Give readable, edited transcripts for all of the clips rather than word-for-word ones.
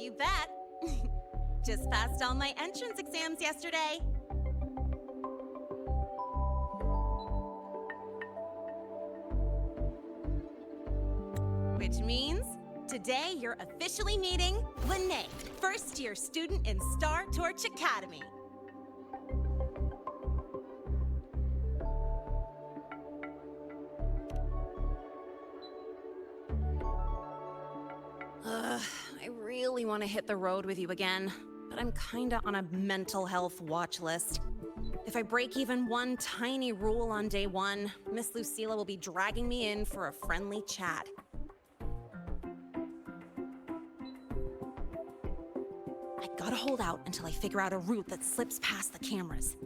You bet. Just passed all my entrance exams yesterday. Which means today you're officially meeting Lene, first-year student in Star Torch Academy. I really want to hit the road with you again, but I'm kinda on a mental health watch list. If I break even one tiny rule on day one, Miss Lucila will be dragging me in for a friendly chat. I gotta hold out until I figure out a route that slips past the cameras.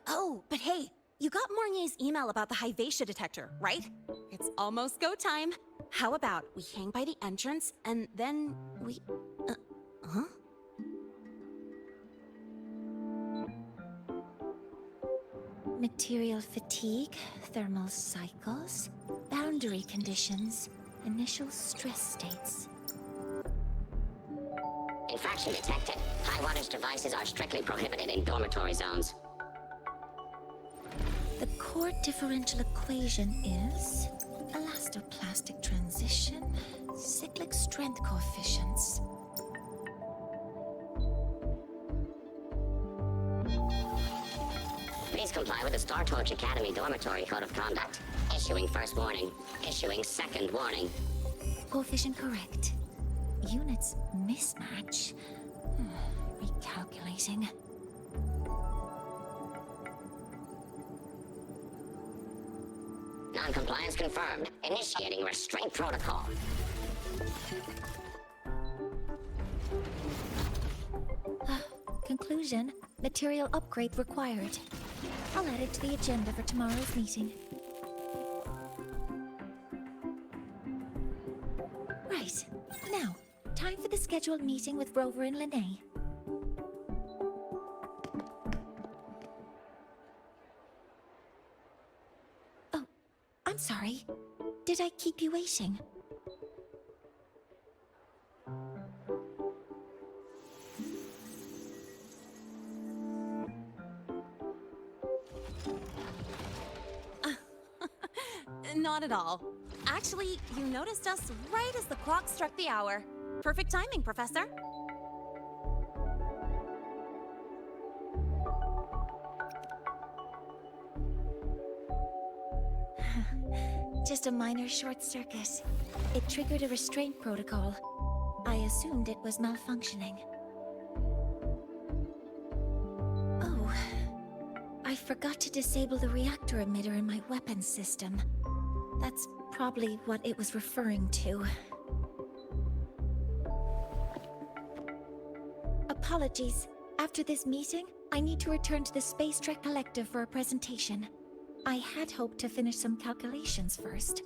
Oh, but hey, you got Mornye's email about the Hyvatia detector, right? It's almost go time. How about we hang by the entrance and then we... huh? Material fatigue, thermal cycles, boundary conditions, initial stress states. Infraction detected. High wattage devices are strictly prohibited in dormitory zones. The core differential equation is elastoplastic transition, cyclic strength coefficients. Please comply with the Star Torch Academy Dormitory Code of Conduct. Issuing first warning. Issuing second warning. Coefficient correct. Units mismatch. Recalculating. Non-compliance confirmed. Initiating restraint protocol. Conclusion, material upgrade required. I'll add it to the agenda for tomorrow's meeting. Right. Now, time for the scheduled meeting with Rover and Lene. Oh, I'm sorry. Did I keep you waiting? Not at all. Actually, you noticed us right as the clock struck the hour. Perfect timing, Professor. Just a minor short circuit. It triggered a restraint protocol. I assumed it was malfunctioning. Oh, I forgot to disable the reactor emitter in my weapons system. That's probably what it was referring to. Apologies. After this meeting, I need to return to the Space Trek Collective for a presentation. I had hoped to finish some calculations first.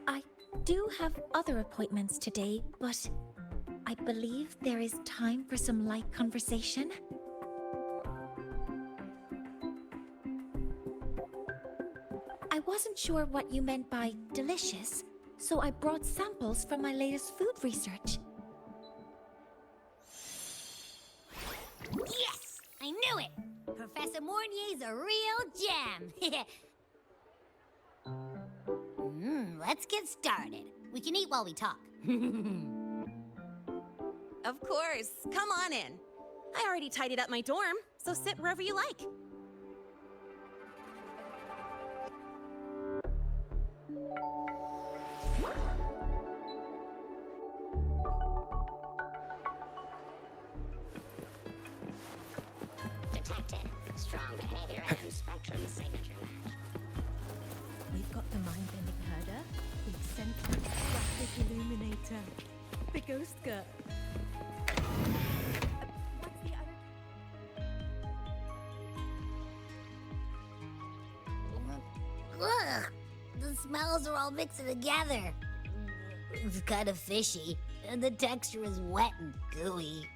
I do have other appointments today, but I believe there is time for some light conversation. I wasn't sure what you meant by delicious, so I brought samples from my latest food research. Yes! I knew it! Professor Mornye's a real gem! Let's get started. We can eat while we talk. Of course. Come on in. I already tidied up my dorm, so sit wherever you like. Detected. Strong behavior and spectrum signature match. We've got the mind-bending herder, the eccentric graphic illuminator, the ghost girl. What's the other? Ugh! The smells are all mixing together. It's kind of fishy, and the texture is wet and gooey.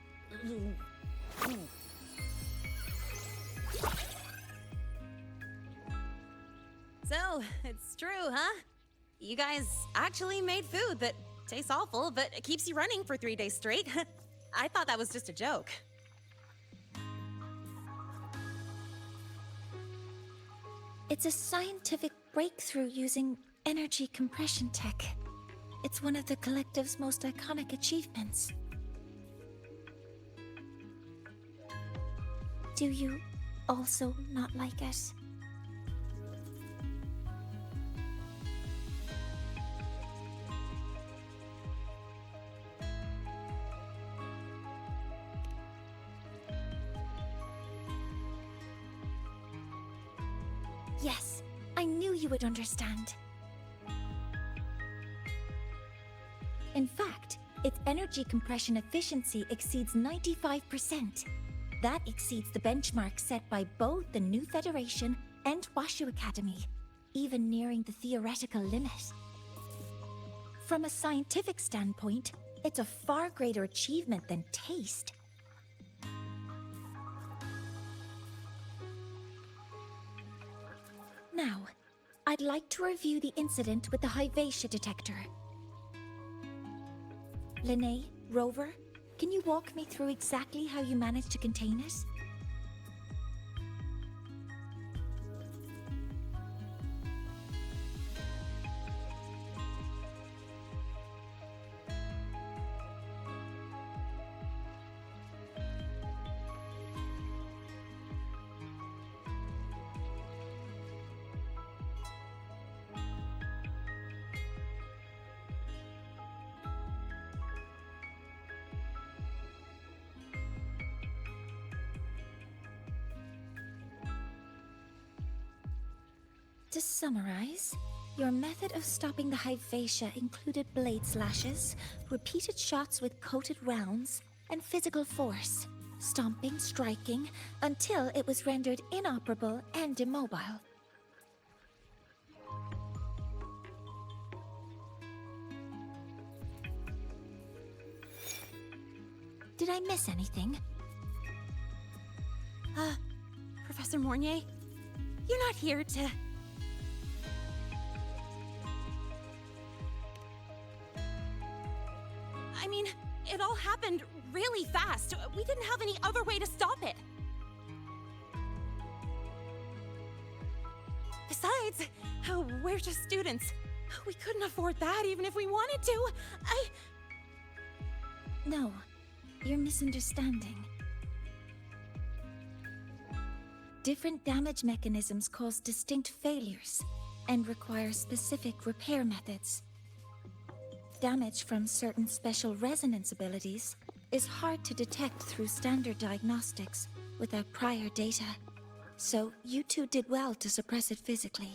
So, it's true, huh? You guys actually made food that tastes awful, but it keeps you running for 3 days straight. I thought that was just a joke. It's a scientific breakthrough using energy compression tech. It's one of the collective's most iconic achievements. Do you also not like it? Yes, I knew you would understand. In fact, its energy compression efficiency exceeds 95%. That exceeds the benchmark set by both the New Federation and Washu Academy, even nearing the theoretical limit. From a scientific standpoint, it's a far greater achievement than taste. Now, I'd like to review the incident with the Lahai-Roi detector. Linnae, Rover, can you walk me through exactly how you managed to contain it? To summarize, your method of stopping the Lahai-Roi included blade slashes, repeated shots with coated rounds, and physical force, stomping, striking, until it was rendered inoperable and immobile. Did I miss anything? Professor Mornye, you're not here to... I mean, it all happened really fast. We didn't have any other way to stop it. Besides, we're just students. We couldn't afford that even if we wanted to. No, you're misunderstanding. Different damage mechanisms cause distinct failures and require specific repair methods. Damage from certain special resonance abilities is hard to detect through standard diagnostics without prior data, so you two did well to suppress it physically.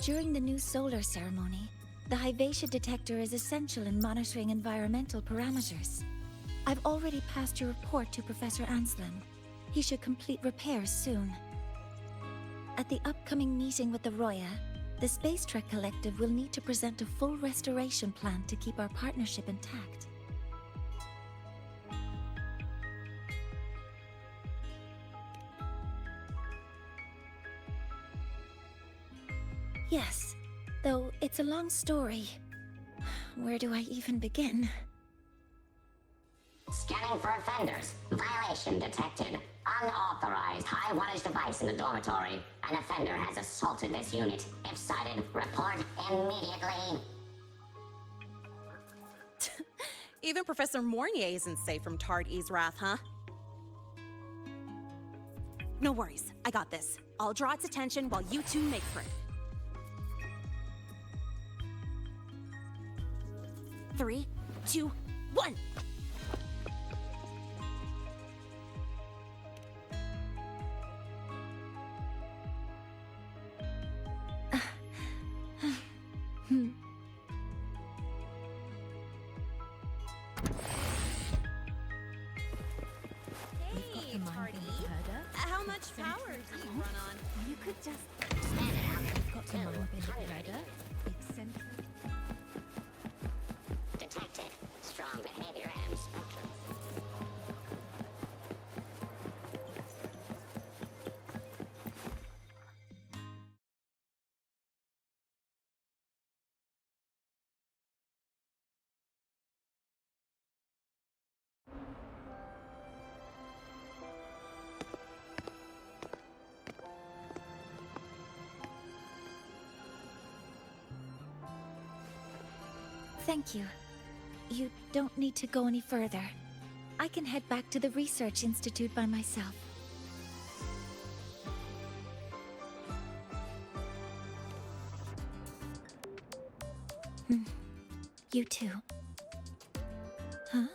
During the new solar ceremony, the Lahai-Roi detector is essential in monitoring environmental parameters. I've already passed your report to Professor Anslem. He should complete repairs soon. At the upcoming meeting with the Roya, the Space Trek Collective will need to present a full restoration plan to keep our partnership intact. Yes, though it's a long story. Where do I even begin? Scanning for offenders. Violation detected. Unauthorized high-wattage device in the dormitory. An offender has assaulted this unit. If sighted, report immediately. Even Professor Mornye isn't safe from Tard E's wrath, huh? No worries, I got this. I'll draw its attention while you two make for it. 3, 2, 1! Hey, Tardy. How much power do you run on? You could just... Stand it out. Got to mind bend it, the eccentric... strong behavior and spectrum. Thank you. You don't need to go any further. I can head back to the Research Institute by myself. You too. Huh?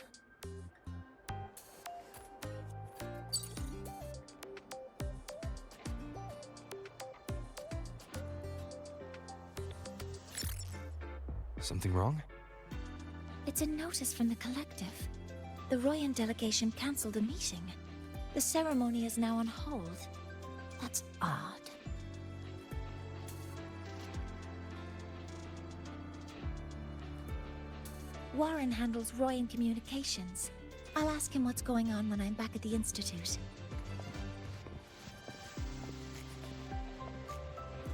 Something wrong? It's a notice from the collective. The Royan delegation cancelled a meeting. The ceremony is now on hold. That's odd. Warren handles Royan communications. I'll ask him what's going on when I'm back at the Institute.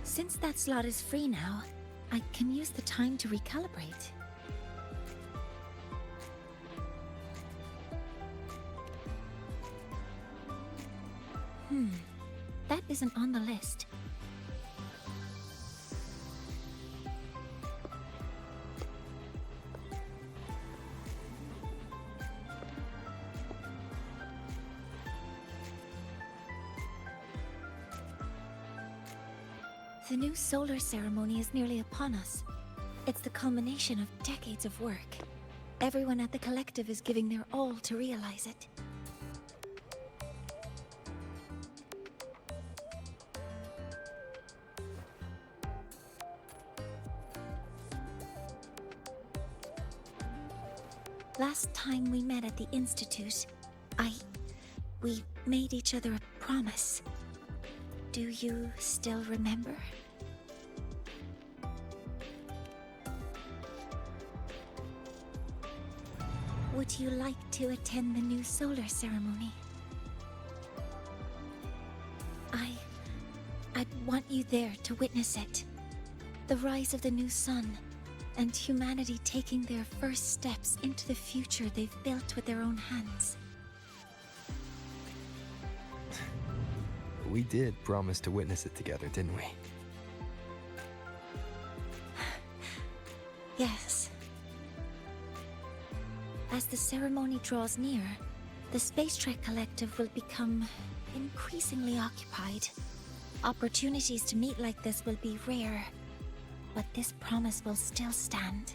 Since that slot is free now, I can use the time to recalibrate. That isn't on the list. The new solar ceremony is nearly upon us. It's the culmination of decades of work. Everyone at the collective is giving their all to realize it. Last time we met at the Institute, we made each other a promise. Do you still remember? Would you like to attend the new solar ceremony? I'd want you there to witness it. The rise of the new sun, and humanity taking their first steps into the future they've built with their own hands. We did promise to witness it together, didn't we? Yes. As the ceremony draws near, the Space Trek Collective will become increasingly occupied. Opportunities to meet like this will be rare, but this promise will still stand.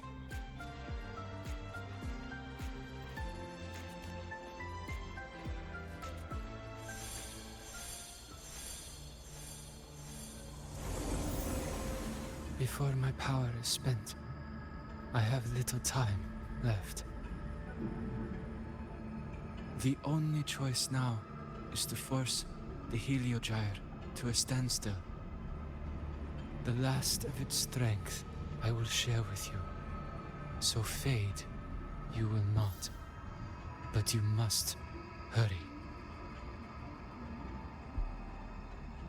Before my power is spent, I have little time left. The only choice now is to force the Heliogyre to a standstill. The last of its strength I will share with you. So fade you will not. But you must hurry.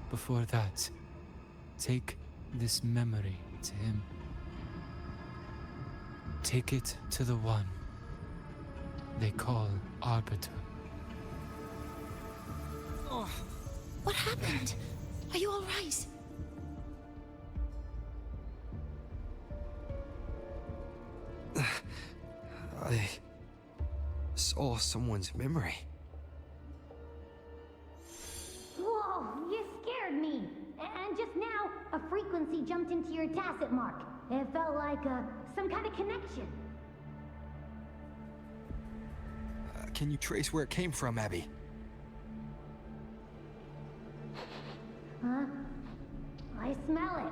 Before that, take this memory to him. Take it to the one they call Arbiter. Oh, what happened? Are you all right? I saw someone's memory. Whoa, you scared me. And just now, a frequency jumped into your tacit mark. It felt like some kind of connection. Can you trace where it came from, Abby? Huh? I smell it.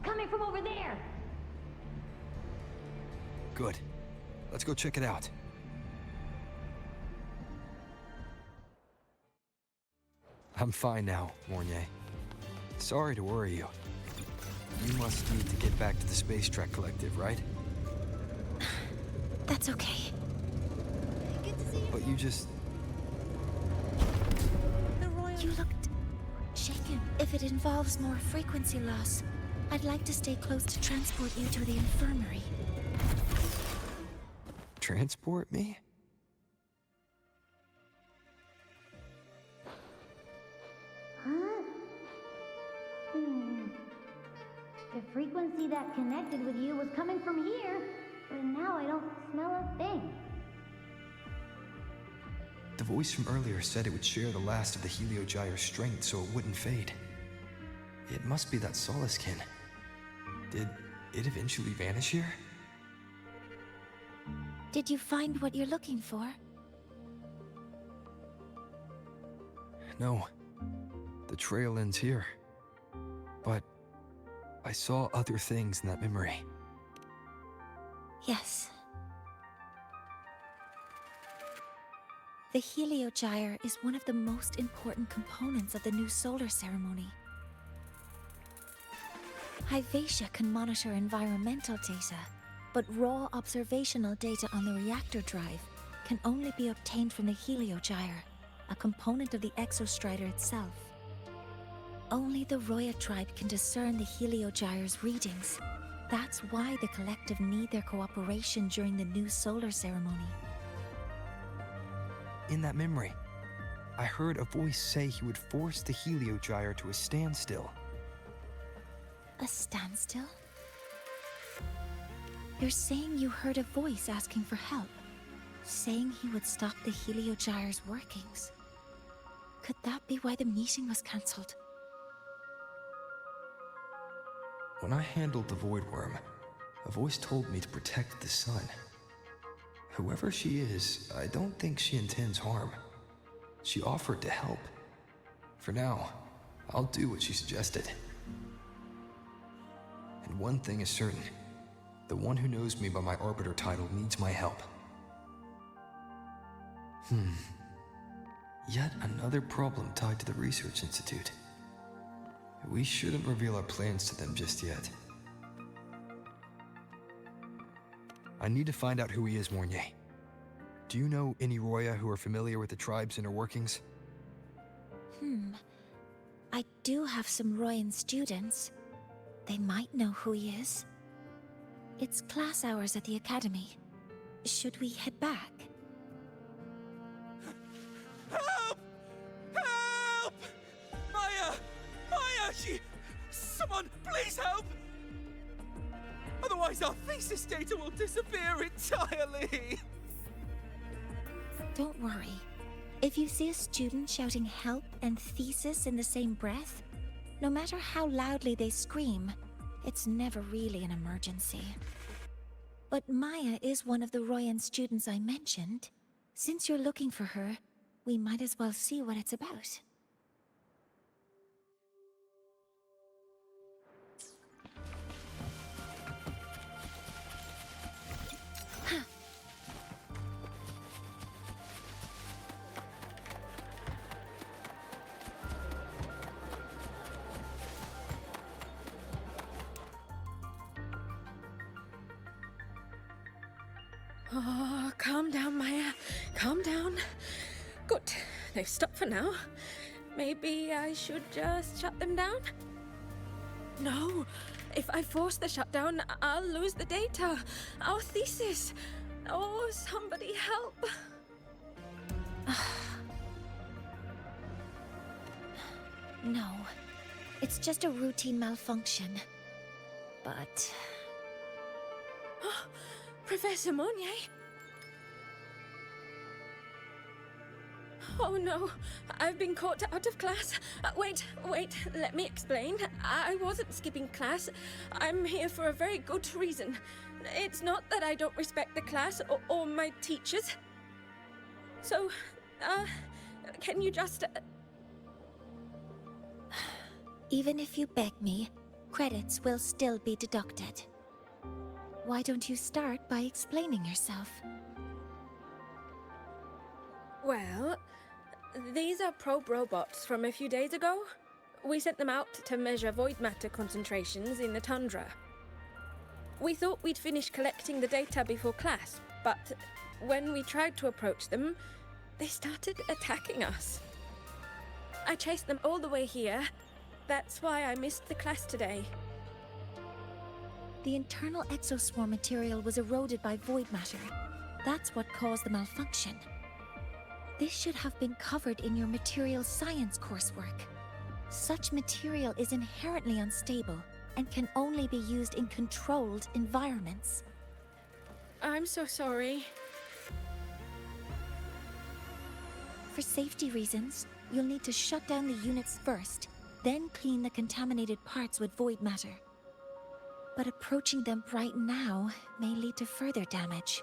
Coming from over there. Good. Let's go check it out. I'm fine now, Mornye. Sorry to worry you. You must need to get back to the Space Trek Collective, right? That's okay. But you just... The royal... You looked shaken. If it involves more frequency loss, I'd like to stay close to transport you to the infirmary. transport me? Huh? The frequency that connected with you was coming from here, but now I don't smell a thing. The voice from earlier said it would share the last of the Heliogyre's strength so it wouldn't fade. It must be that Solaskin. Did it eventually vanish here? Did you find what you're looking for? No. The trail ends here. But I saw other things in that memory. Yes. The Heliogyre is one of the most important components of the new solar ceremony. Hyvatia can monitor environmental data, but raw observational data on the reactor drive can only be obtained from the Heliogyre, a component of the Exostrider itself. Only the Roya tribe can discern the Heliogyre's readings. That's why the collective need their cooperation during the new solar ceremony. In that memory, I heard a voice say he would force the Heliogyre to a standstill. A standstill? You're saying you heard a voice asking for help, saying he would stop the Heliogyre's workings. Could that be why the meeting was cancelled? When I handled the Void Worm, a voice told me to protect the sun. Whoever she is, I don't think she intends harm. She offered to help. For now, I'll do what she suggested. And one thing is certain. The one who knows me by my Arbiter title needs my help. Yet another problem tied to the Research Institute. We shouldn't reveal our plans to them just yet. I need to find out who he is, Mornye. Do you know any Roya who are familiar with the tribe's inner workings? I do have some Royan students. They might know who he is. It's class hours at the academy. Should we head back? Help! Help! Maya! Maya! Someone, please help! Otherwise our thesis data will disappear entirely! Don't worry. If you see a student shouting help and thesis in the same breath, no matter how loudly they scream, it's never really an emergency. But Maya is one of the Royan students I mentioned. Since you're looking for her, we might as well see what it's about. Oh, calm down, Maya. Calm down. Good. They've stopped for now. Maybe I should just shut them down? No. If I force the shutdown, I'll lose the data. Our thesis. Oh, somebody help. No. It's just a routine malfunction. But... Professor Mornye? Oh no, I've been caught out of class. Wait, let me explain. I wasn't skipping class. I'm here for a very good reason. It's not that I don't respect the class or my teachers. So, can you just... Even if you beg me, credits will still be deducted. Why don't you start by explaining yourself? Well, these are probe robots from a few days ago. We sent them out to measure void matter concentrations in the tundra. We thought we'd finish collecting the data before class, but when we tried to approach them, they started attacking us. I chased them all the way here. That's why I missed the class today. The internal exoswarm material was eroded by void matter. That's what caused the malfunction. This should have been covered in your material science coursework. Such material is inherently unstable and can only be used in controlled environments. I'm so sorry. For safety reasons, you'll need to shut down the units first, then clean the contaminated parts with void matter. But approaching them right now may lead to further damage.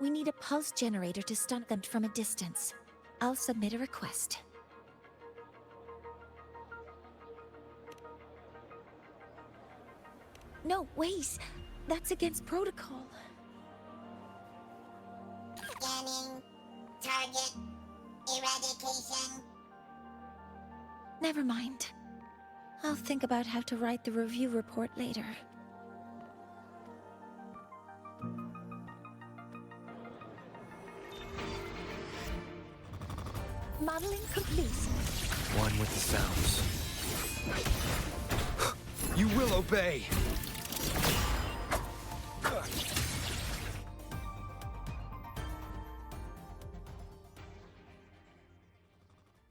We need a pulse generator to stun them from a distance. I'll submit a request. No, wait! That's against protocol. Scanning. Target. Eradication. Never mind. I'll think about how to write the review report later. Modeling complete. One with the sounds. You will obey!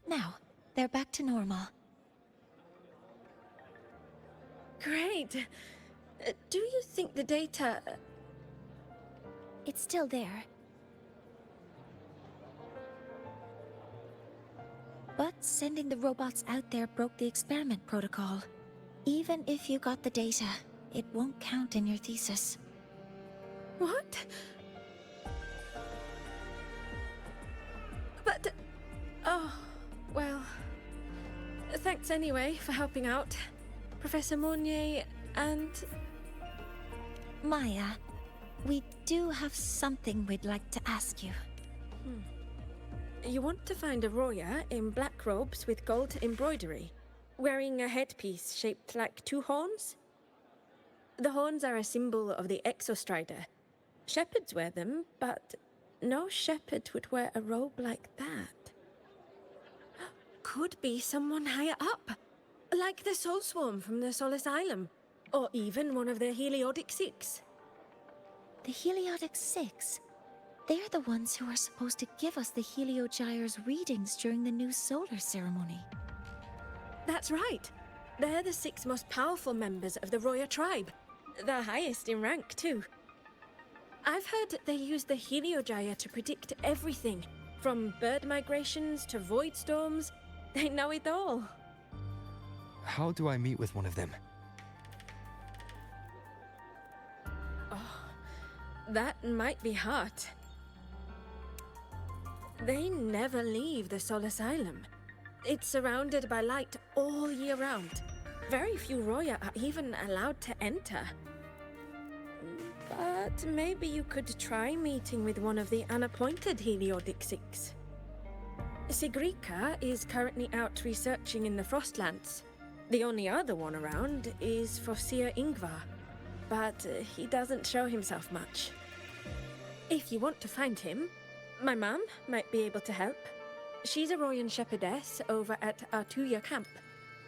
Now, they're back to normal. Great. Do you think the data... It's still there. But sending the robots out there broke the experiment protocol. Even if you got the data, it won't count in your thesis. What? But... Oh, well... Thanks anyway for helping out, Professor Mornye and... Maya, we do have something we'd like to ask you. You want to find a Roya in black robes with gold embroidery, wearing a headpiece shaped like two horns? The horns are a symbol of the Exostrider. Shepherds wear them, but no shepherd would wear a robe like that. Could be someone higher up, like the Soul Swarm from the Sol Asylum, or even one of the Heliodic Six. The Heliodic Six? They're the ones who are supposed to give us the Heliogyre's readings during the new solar ceremony. That's right. They're the 6 most powerful members of the Roya tribe. The highest in rank, too. I've heard they use the Heliogyre to predict everything, from bird migrations to void storms. They know it all. How do I meet with one of them? That might be hard. They never leave the Sol Asylum. It's surrounded by light all year round. Very few Roya are even allowed to enter. But maybe you could try meeting with one of the unappointed Heliodic Six. Sigrika is currently out researching in the Frostlands. The only other one around is Fosir Ingvar, but he doesn't show himself much. If you want to find him, my mum might be able to help. She's a Royan shepherdess over at Artuya camp.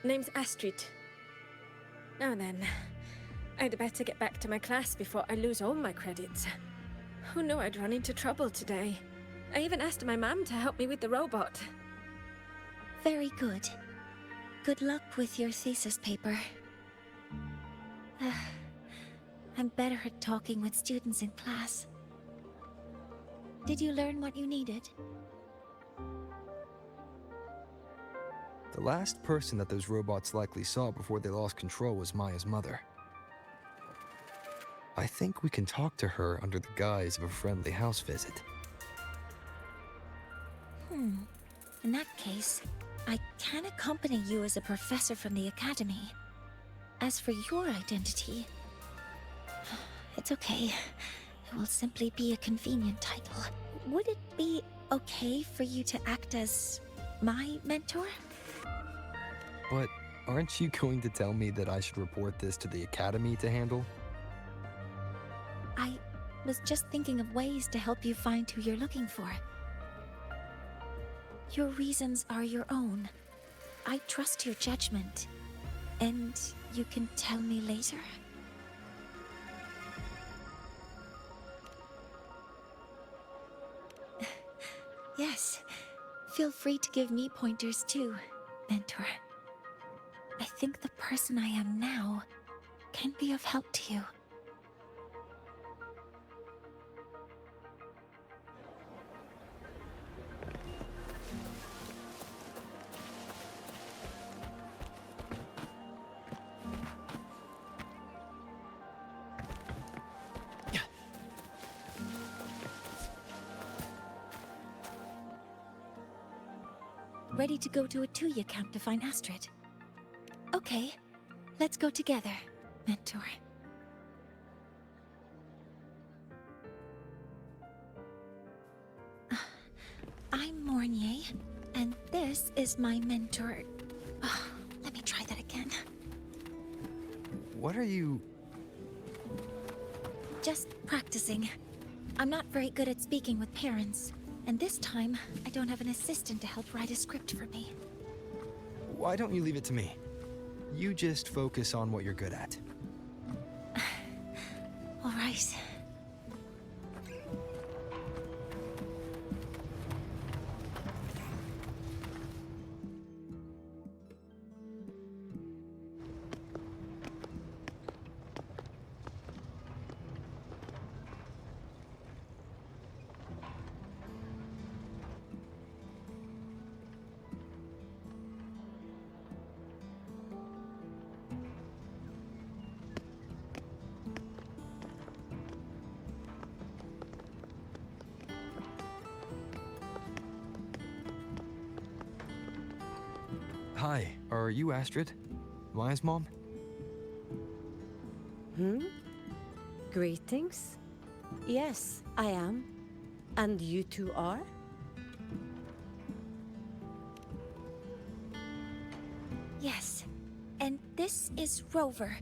Name's Astrid. Now then, I'd better get back to my class before I lose all my credits. Who knew I'd run into trouble today? I even asked my mum to help me with the robot. Very good. Good luck with your thesis paper. I'm better at talking with students in class. Did you learn what you needed? The last person that those robots likely saw before they lost control was Maya's mother. I think we can talk to her under the guise of a friendly house visit. In that case, I can accompany you as a professor from the academy. As for your identity, it's okay. It will simply be a convenient title. Would it be okay for you to act as my mentor? But aren't you going to tell me that I should report this to the academy to handle? I was just thinking of ways to help you find who you're looking for. Your reasons are your own. I trust your judgment. And you can tell me later? Yes. Feel free to give me pointers too, Mentor. I think the person I am now can be of help to you. Ready to go to a Tuya camp to find Astrid? Okay, let's go together, Mentor. I'm Mornye, and this is my mentor. Let me try that again. What are you... Just practicing. I'm not very good at speaking with parents, and this time, I don't have an assistant to help write a script for me. Why don't you leave it to me? You just focus on what you're good at. All right. Hi, are you Astrid? Maya's mom? Greetings. Yes, I am. And you two are? Yes. And this is Rover,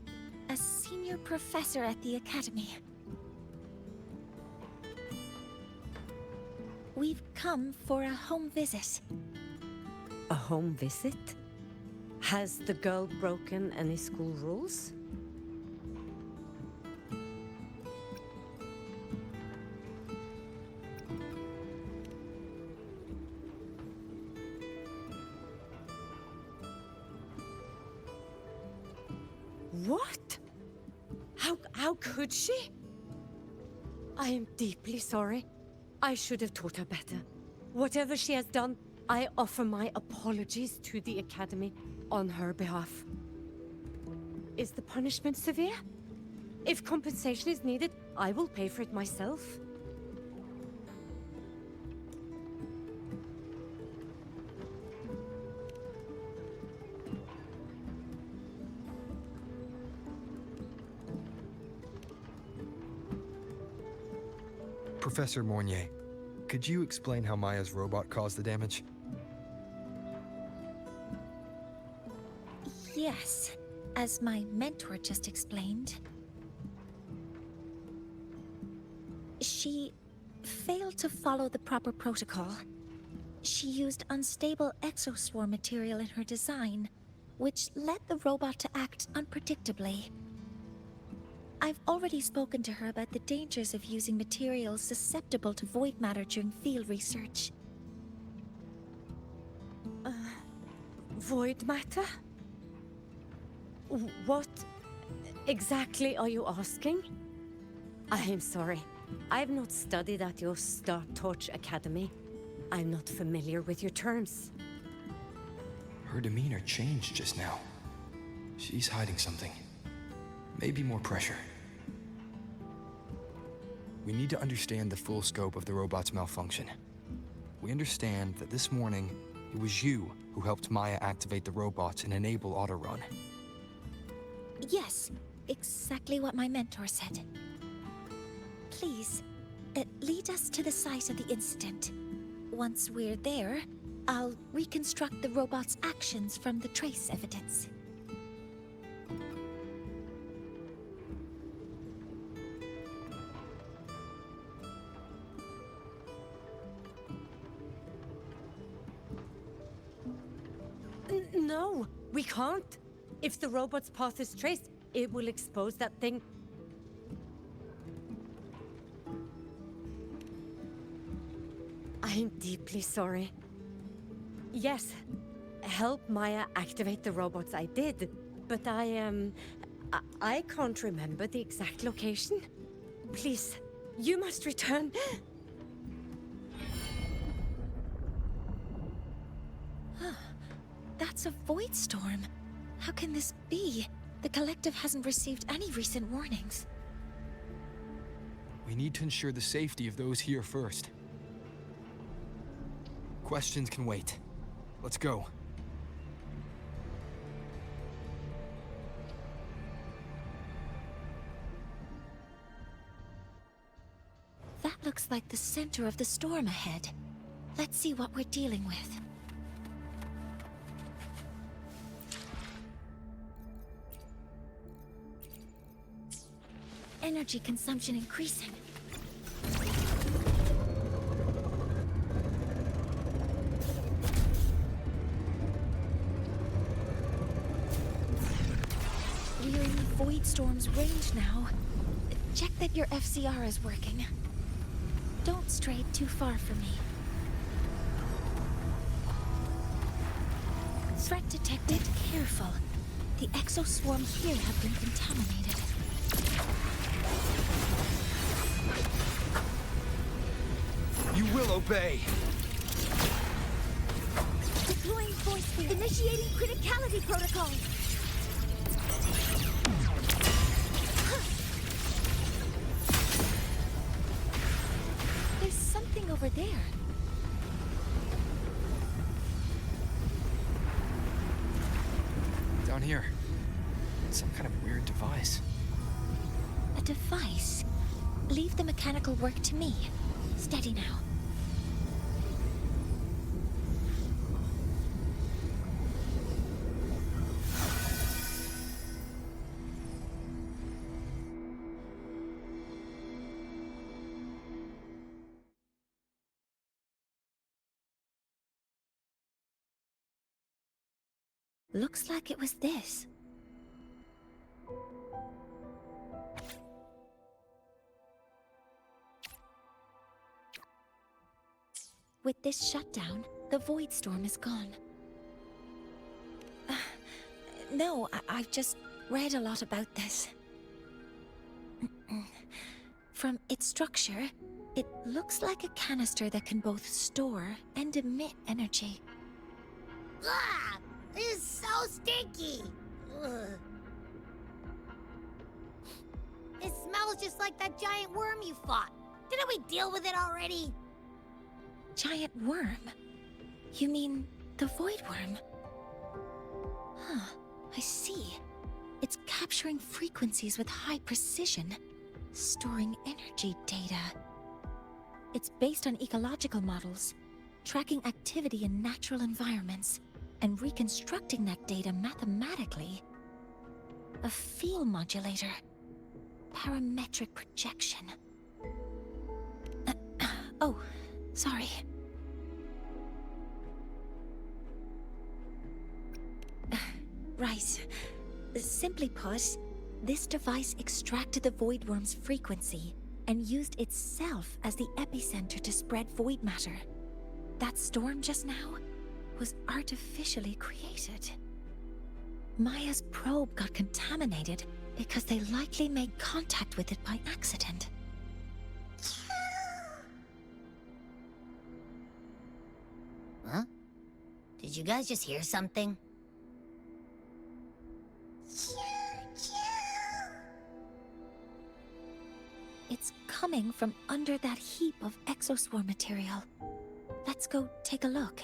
a senior professor at the Academy. We've come for a home visit. A home visit? Has the girl broken any school rules? What? How could she? I am deeply sorry. I should have taught her better. Whatever she has done, I offer my apologies to the Academy on her behalf. Is the punishment severe? If compensation is needed, I will pay for it myself. Professor Mornye, could you explain how Maya's robot caused the damage? Yes, as my mentor just explained. She failed to follow the proper protocol. She used unstable exoswarm material in her design, which led the robot to act unpredictably. I've already spoken to her about the dangers of using materials susceptible to void matter during field research. Void matter? What exactly are you asking? I am sorry. I have not studied at your Star Torch Academy. I'm not familiar with your terms. Her demeanor changed just now. She's hiding something. Maybe more pressure. We need to understand the full scope of the robot's malfunction. We understand that this morning, it was you who helped Maya activate the robots and enable auto-run. Yes, exactly what my mentor said. Please, lead us to the site of the incident. Once we're there, I'll reconstruct the robot's actions from the trace evidence. no, we can't. If the robot's path is traced, it will expose that thing. I'm deeply sorry. Yes, help Maya activate the robots I did, but I can't remember the exact location. Please, you must return. That's a void storm. How can this be? The collective hasn't received any recent warnings. We need to ensure the safety of those here first. Questions can wait. Let's go. That looks like the center of the storm ahead. Let's see what we're dealing with. Energy consumption increasing. We're in the Void Storm's range now. Check that your FCR is working. Don't stray too far from me. Threat detected. Careful. The exoswarms here have been contaminated. You will obey! Deploying force field. Initiating criticality protocol. There's something over there. Down here. Some kind of weird device. A device? Leave the mechanical work to me. Steady now. Looks like it was this. With this shutdown, the Void Storm is gone. No, I've just read a lot about this. From its structure, it looks like a canister that can both store and emit energy. Ah! This is so stinky! Ugh. It smells just like that giant worm you fought. Didn't we deal with it already? Giant worm? You mean the Void Worm? Huh, I see. It's capturing frequencies with high precision, storing energy data. It's based on ecological models, tracking activity in natural environments, and reconstructing that data mathematically. A field modulator. Parametric projection. Oh, sorry. Right. Simply put, this device extracted the Void Worm's frequency and used itself as the epicenter to spread void matter. That storm just now was artificially created. Maya's probe got contaminated because they likely made contact with it by accident. Huh? Did you guys just hear something? It's coming from under that heap of exoswarm material. Let's go take a look.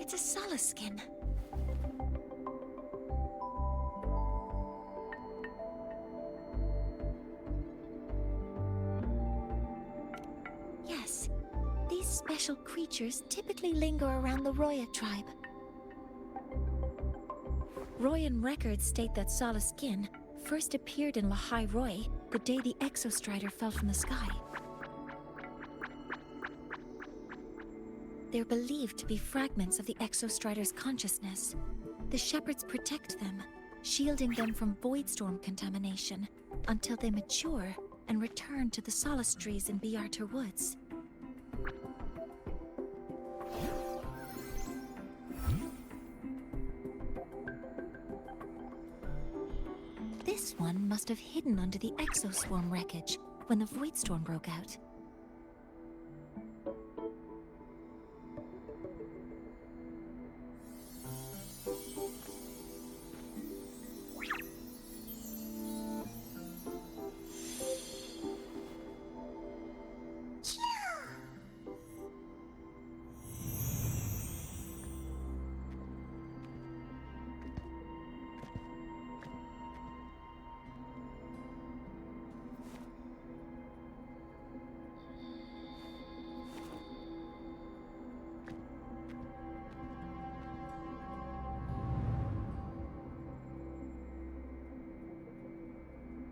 It's a solace skin. Yes, these special creatures typically linger around the Roya tribe. Royan records state that solace skin first appeared in Lahai-Roi the day the Exostrider fell from the sky. They're believed to be fragments of the Exostrider's consciousness. The shepherds protect them, shielding them from voidstorm contamination until they mature and return to the solace trees in Reactor Woods. This one must have hidden under the exoswarm wreckage when the voidstorm broke out.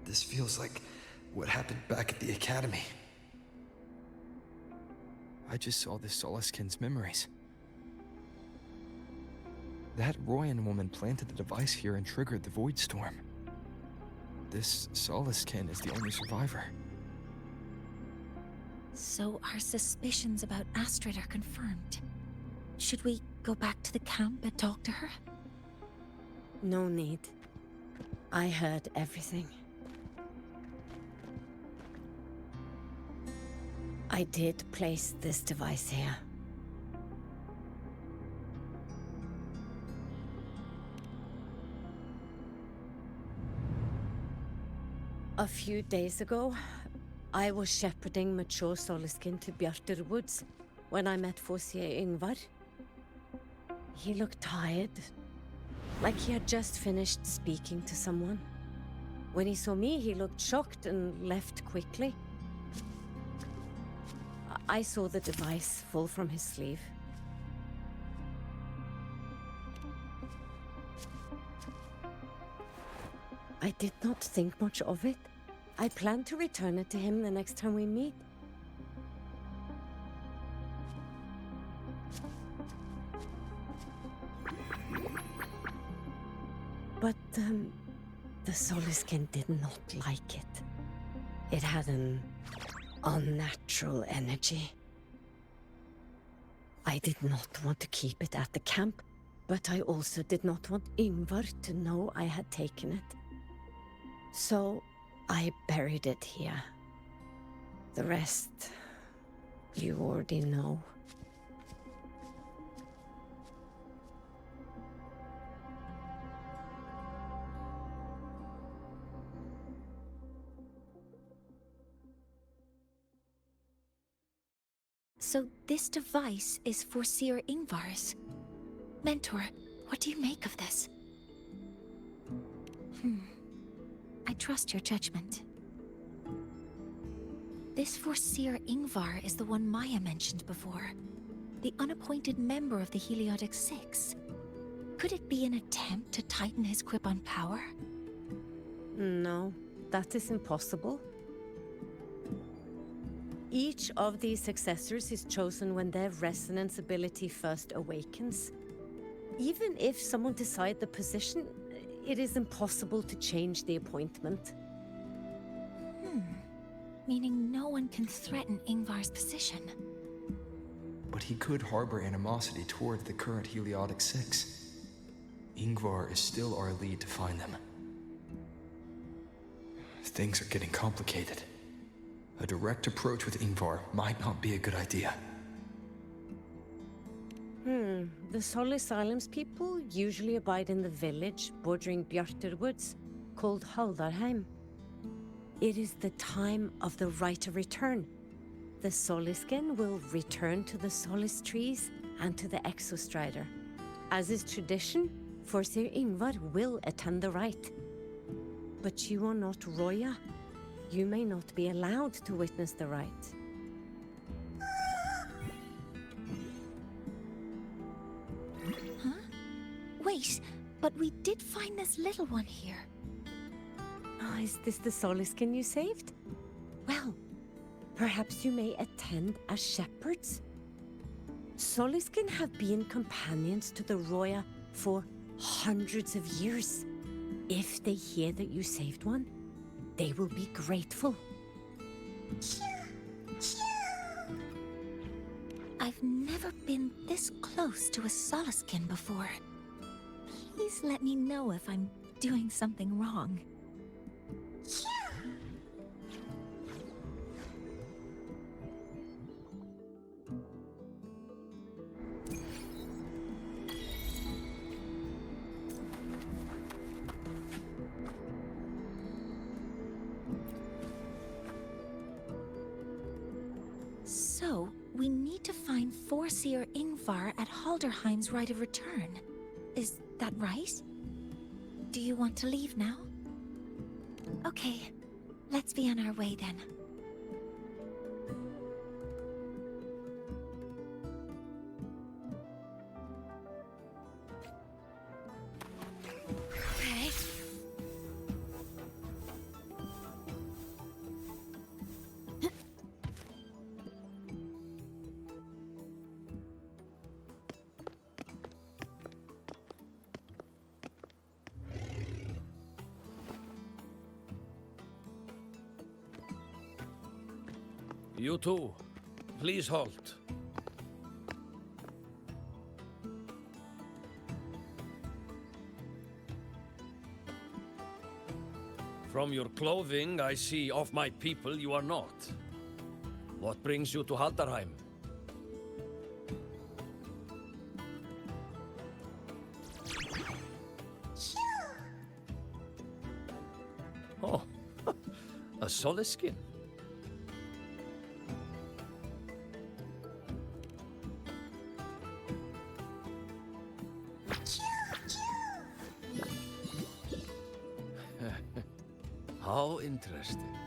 This feels like what happened back at the academy. I just saw this Solaskin's memories. That Royan woman planted the device here and triggered the void storm. This Solaskin is the only survivor. So our suspicions about Astrid are confirmed. Should we go back to the camp and talk to her? No need. I heard everything. I did place this device here. A few days ago, I was shepherding mature Solaskin to Reactor Woods when I met Fossier Ingvar. He looked tired, like he had just finished speaking to someone. When he saw me, he looked shocked and left quickly. I saw the device fall from his sleeve. I did not think much of it. I plan to return it to him the next time we meet. But the Solaskin did not like it. It had an unnatural energy. I did not want to keep it at the camp, but I also did not want Ingvar to know I had taken it. So I buried it here. The rest, you already know. So this device is Foreseer Ingvar's. Mentor, what do you make of this? I trust your judgment. This Foreseer Ingvar is the one Maya mentioned before. The unappointed member of the Heliotic Six. Could it be an attempt to tighten his grip on power? No, that is impossible. Each of these successors is chosen when their resonance ability first awakens. Even if someone decides the position, it is impossible to change the appointment. Meaning no one can threaten Ingvar's position. But he could harbor animosity toward the current Heliotic Six. Ingvar is still our lead to find them. Things are getting complicated. A direct approach with Ingvar might not be a good idea. The Solis Islands people usually abide in the village bordering Bjartur Woods, called Haldarheim. It is the time of the right of return. The Soliskin will return to the Solis trees and to the Exostrider. As is tradition, Forseer Ingvar will attend the rite. But you are not Roya. You may not be allowed to witness the rite. Wait, but we did find this little one here. Ah, is this the Soliskin you saved? Well, perhaps you may attend as shepherds? Soliskin have been companions to the Roya for hundreds of years. If they hear that you saved one, they will be grateful. I've never been this close to a Soliskin before. Please let me know if I'm doing something wrong. So, we need to find Forseer Ingvar at Halderheim's Rite of Return. Is that right? Do you want to leave now? Okay, let's be on our way then. Okay. You too. Please halt. From your clothing, I see of my people you are not. What brings you to Halderheim? Oh, a Soliskin. How interesting.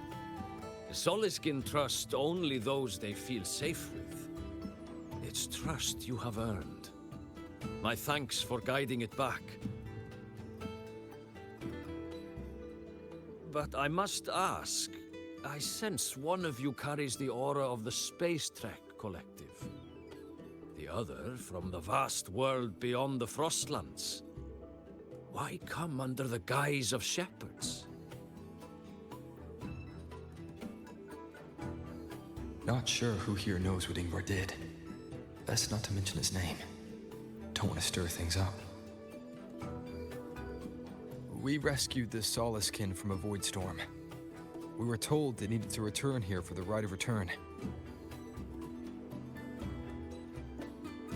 Soliskin trust only those they feel safe with. It's trust you have earned. My thanks for guiding it back. But I must ask, I sense one of you carries the aura of the Space Trek Collective. The other from the vast world beyond the Frostlands. Why come under the guise of shepherds? Not sure who here knows what Ingvar did. Best not to mention his name. Don't want to stir things up. We rescued the Soliskin from a void storm. We were told they needed to return here for the Rite of Return.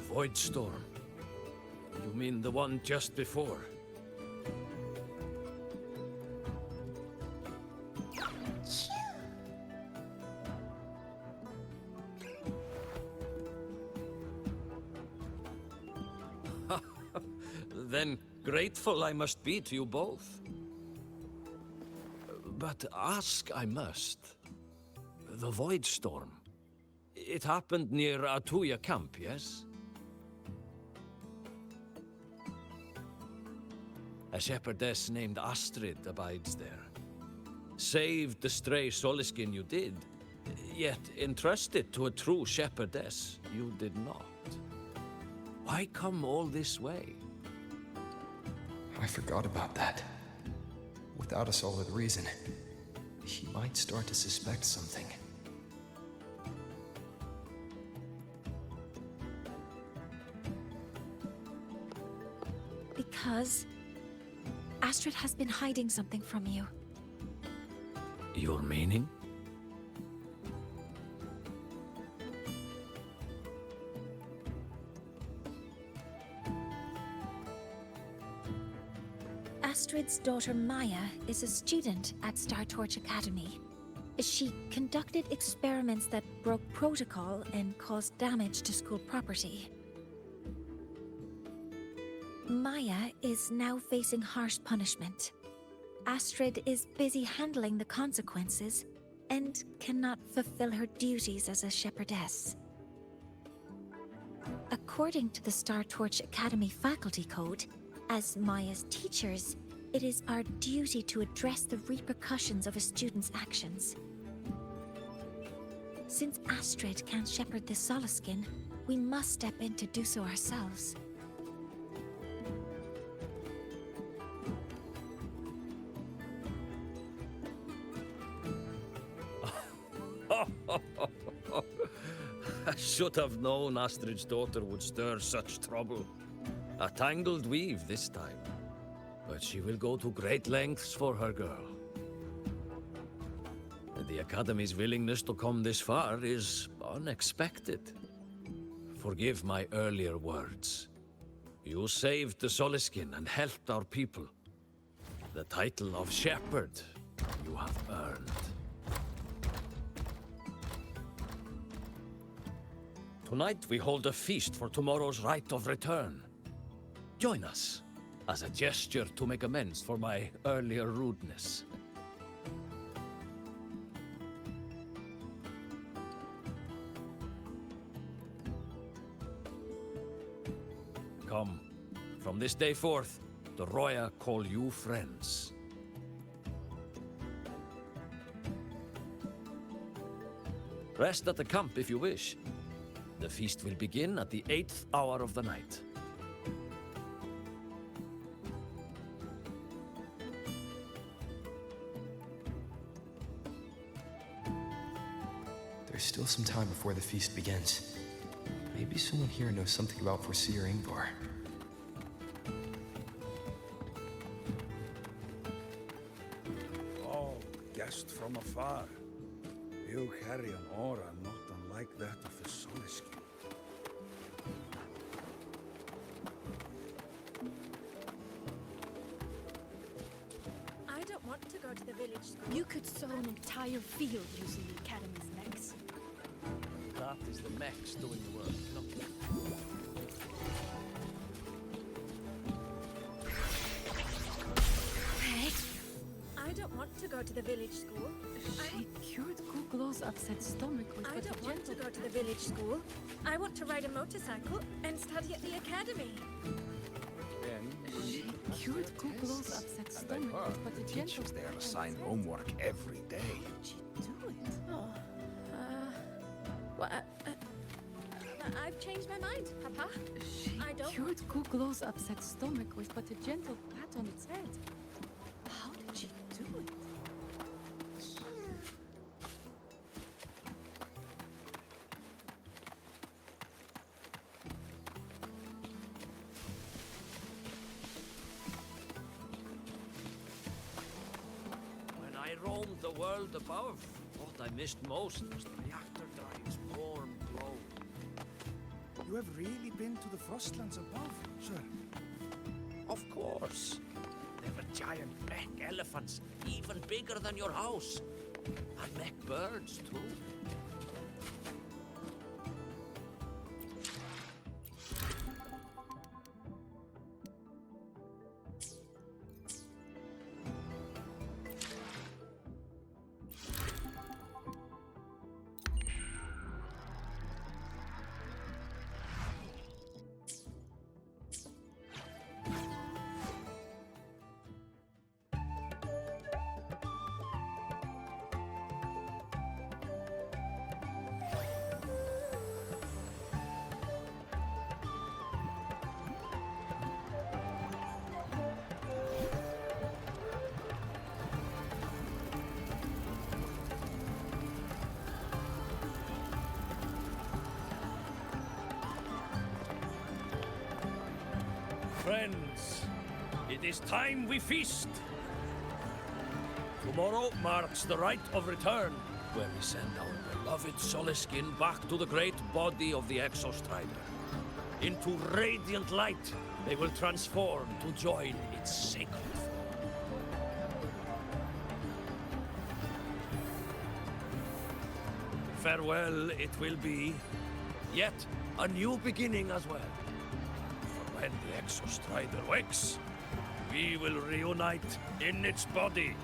Void storm? You mean the one just before? Then grateful I must be to you both. But ask I must. The Void Storm. It happened near Atuya camp, yes? A shepherdess named Astrid abides there. Saved the stray Soliskin you did, yet entrusted to a true shepherdess you did not. Why come all this way? I forgot about that. Without a solid reason, he might start to suspect something. Because Astrid has been hiding something from you. Your meaning? Astrid's daughter Maya is a student at Star Torch Academy. She conducted experiments that broke protocol and caused damage to school property. Maya is now facing harsh punishment. Astrid is busy handling the consequences and cannot fulfill her duties as a shepherdess. According to the Star Torch Academy faculty code, as Maya's teachers, it is our duty to address the repercussions of a student's actions. Since Astrid can't shepherd the Soliskin, we must step in to do so ourselves. I should have known Astrid's daughter would stir such trouble. A tangled weave this time. But she will go to great lengths for her girl. And the Academy's willingness to come this far is unexpected. Forgive my earlier words. You saved the Soliskin and helped our people. The title of Shepherd you have earned. Tonight we hold a feast for tomorrow's rite of return. Join us, as a gesture to make amends for my earlier rudeness. Come, from this day forth, the Roya call you friends. Rest at the camp if you wish. The feast will begin at the 8th hour of the night. There's still some time before the feast begins. Maybe someone here knows something about Foreseer Ingvar. Oh, guest from afar. You carry an aura not unlike that of the Soliskin. I don't want to go to the village school. You could sow an entire field using the Academy's mechs. That is the mechs doing the work, not me. I don't want to go to the village school. She cured Kuglow's upset stomach with I don't want to go to the village school. I want to ride a motorcycle and study at the academy. She cured Kuglow's upset stomach with but a gentle Teachers there assign homework every day. She do it. Oh, well, I've changed my mind, Papa. She I don't cured Kuglow's upset stomach with but a gentle pat on its head. How did she do it? When I roamed the world above, what I missed most was the reactor drive's warm glow. You have really been to the Frostlands above, sir? Of course. There were giant mech elephants, even bigger than your house. And mech birds, too. Friends, it is time we feast. Tomorrow marks the rite of return, where we send our beloved Soliskin back to the great body of the Exostrider. Into radiant light, they will transform to join its sacred form. Farewell it will be, yet a new beginning as well. when the Exostrider wakes, we will reunite in its body.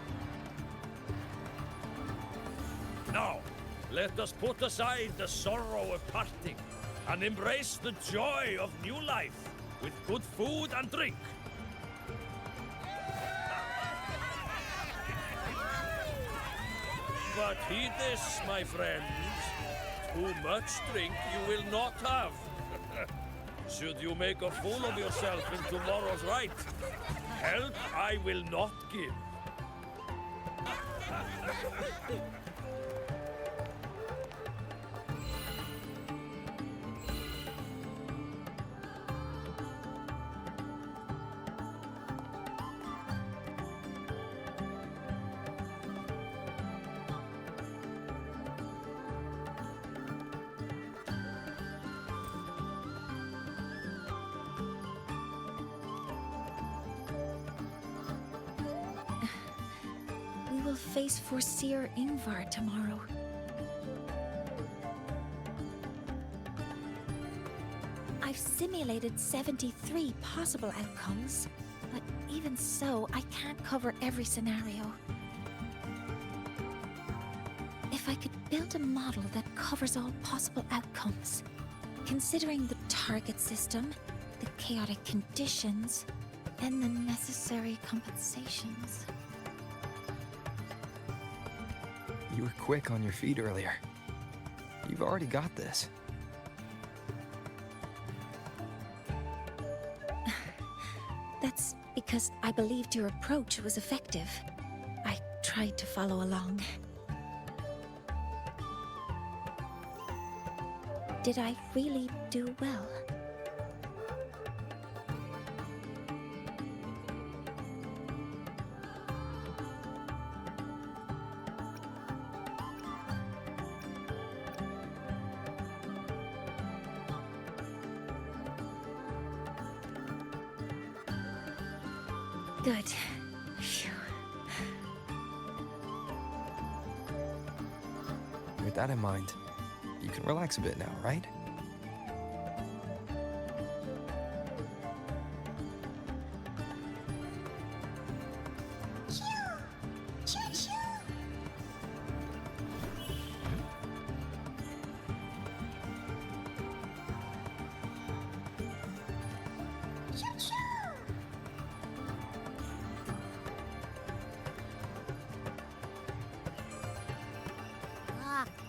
Now, let us put aside the sorrow of parting and embrace the joy of new life with good food and drink. But heed this, my friends. Too much drink you will not have. Should you make a fool of yourself in tomorrow's rite, help I will not give. We will face Forseer Ingvar tomorrow. I've simulated 73 possible outcomes, but even so, I can't cover every scenario. If I could build a model that covers all possible outcomes, considering the target system, the chaotic conditions, and the necessary compensations. You were quick on your feet earlier. You've already got this. That's because I believed your approach was effective. I tried to follow along. Did I really do well? Good. Phew. With that in mind, you can relax a bit now, right?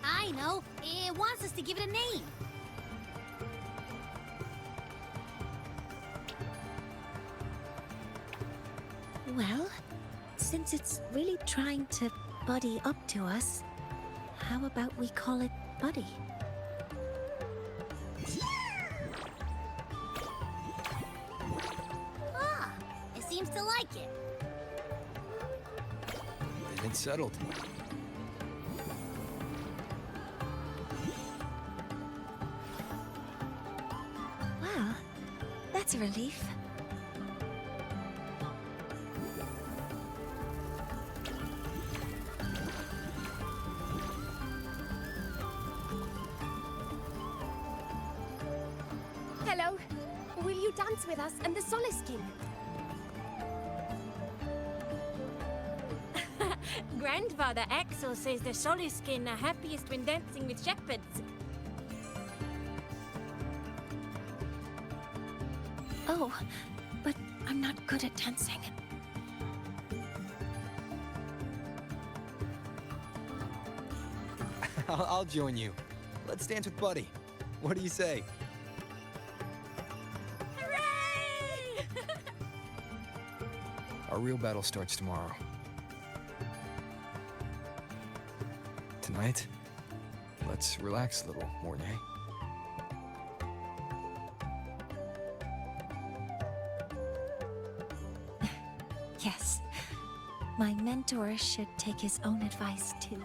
I know. It wants us to give it a name. Well, since it's really trying to buddy up to us, how about we call it Buddy? Ah, it seems to like it. Then it's settled. Well, that's a relief. Hello. Will you dance with us and the Solace King? Grandfather Axel says the Soliskin are happiest when dancing with shepherds. Oh, but I'm not good at dancing. I'll join you. Let's dance with Buddy. What do you say? Hooray! Our real battle starts tomorrow. Tonight, let's relax a little, Mornye. Yes. My mentor should take his own advice, too.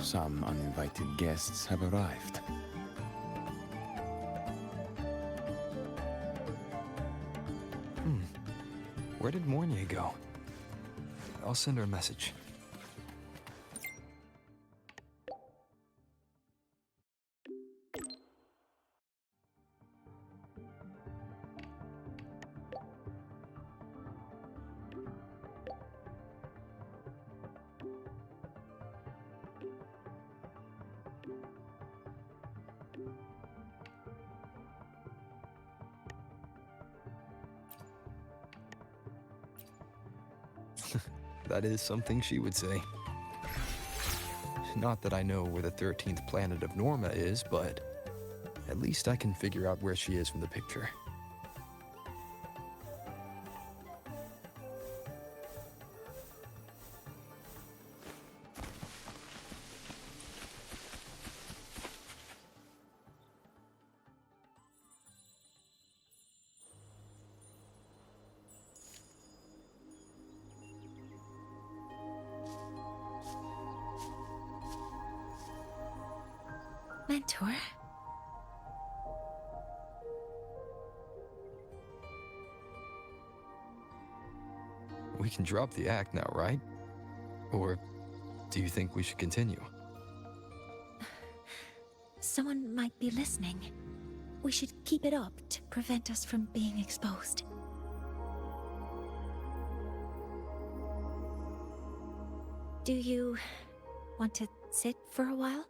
some uninvited guests have arrived. Where did Mornye go? I'll send her a message. That is something she would say. Not that I know where the 13th planet of Norma is, but at least I can figure out where she is from the picture. Mentor? We can drop the act now, right? Or do you think we should continue? Someone might be listening. We should keep it up to prevent us from being exposed. Do you want to sit for a while?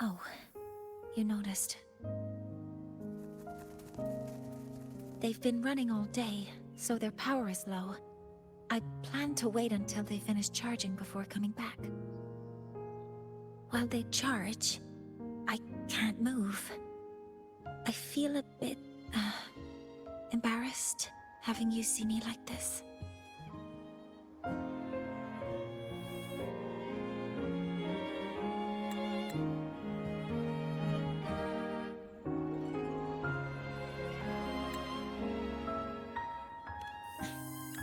Oh, you noticed. They've been running all day, so their power is low. I plan to wait until they finish charging before coming back. While they charge, I can't move. I feel a bit, embarrassed having you see me like this.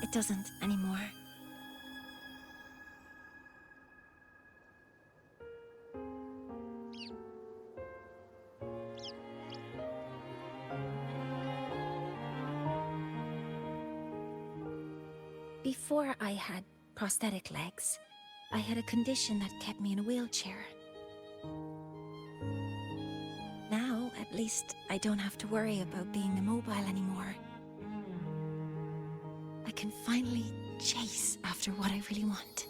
It doesn't anymore. Before I had prosthetic legs, I had a condition that kept me in a wheelchair. Now, at least, I don't have to worry about being immobile anymore. I can finally chase after what I really want.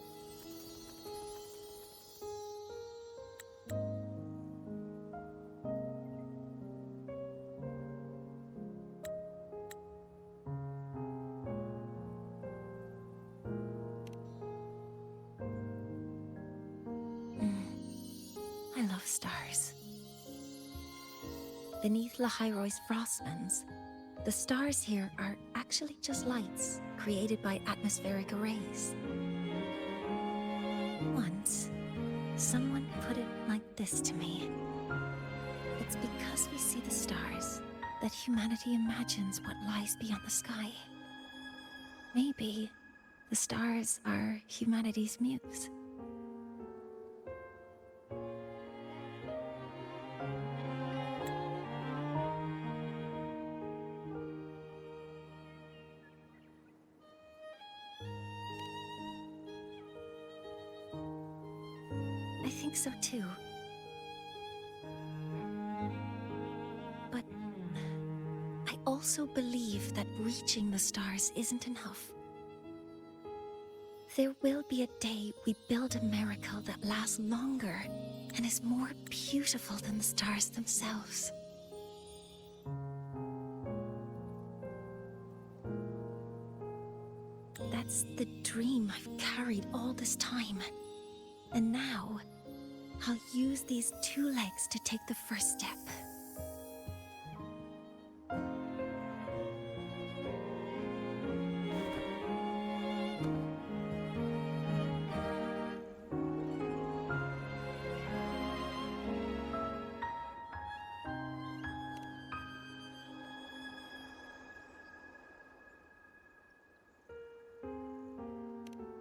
I love stars. Beneath Lahai-Roi's frostlands, the stars here are actually just lights created by atmospheric arrays. Once, someone put it like this to me. It's because we see the stars that humanity imagines what lies beyond the sky. Maybe the stars are humanity's muse. I think so too. But I also believe that reaching the stars isn't enough. There will be a day we build a miracle that lasts longer and is more beautiful than the stars themselves. That's the dream I've carried all this time. And now, I'll use these two legs to take the first step.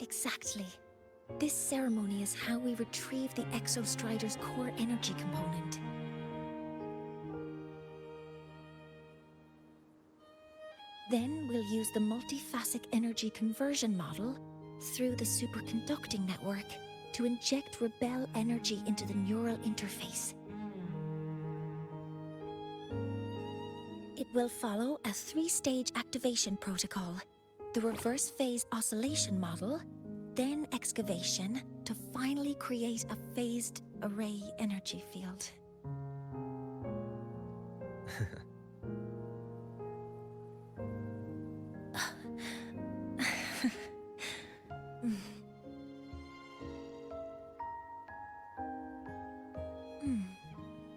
Exactly. This ceremony is how we retrieve the Exostrider's core energy component. Then we'll use the multiphasic energy conversion model through the superconducting network to inject rebel energy into the neural interface. It will follow a 3-stage activation protocol. The reverse phase oscillation model, then excavation, to finally create a phased array energy field.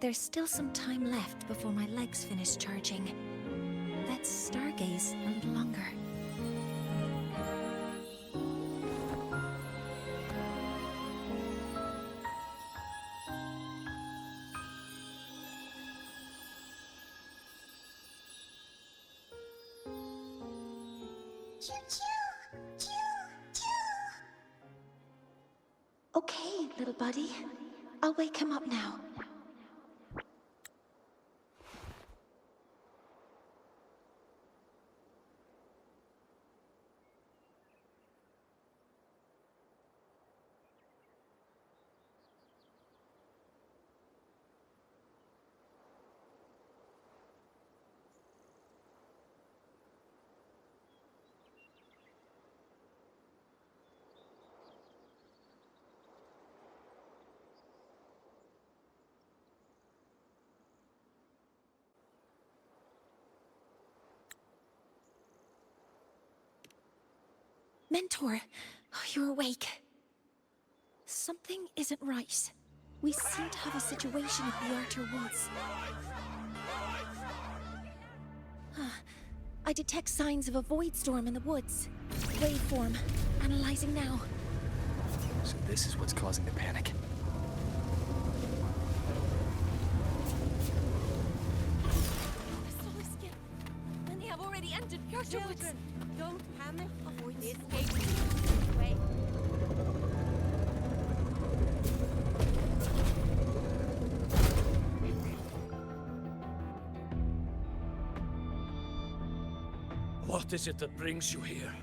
There's still some time left before my legs finish charging. Let's stargaze a little longer. Okay, little buddy. I'll wake him up now. Mentor, you're awake. Something isn't right. We seem to have a situation at the Reactor Woods. I detect signs of a void storm in the woods. Waveform. Analyzing now. So this is what's causing the panic. Solar skin. And they have already entered Reactor Woods. Don't panic. Avoid this Escape. way. What is it that brings you here?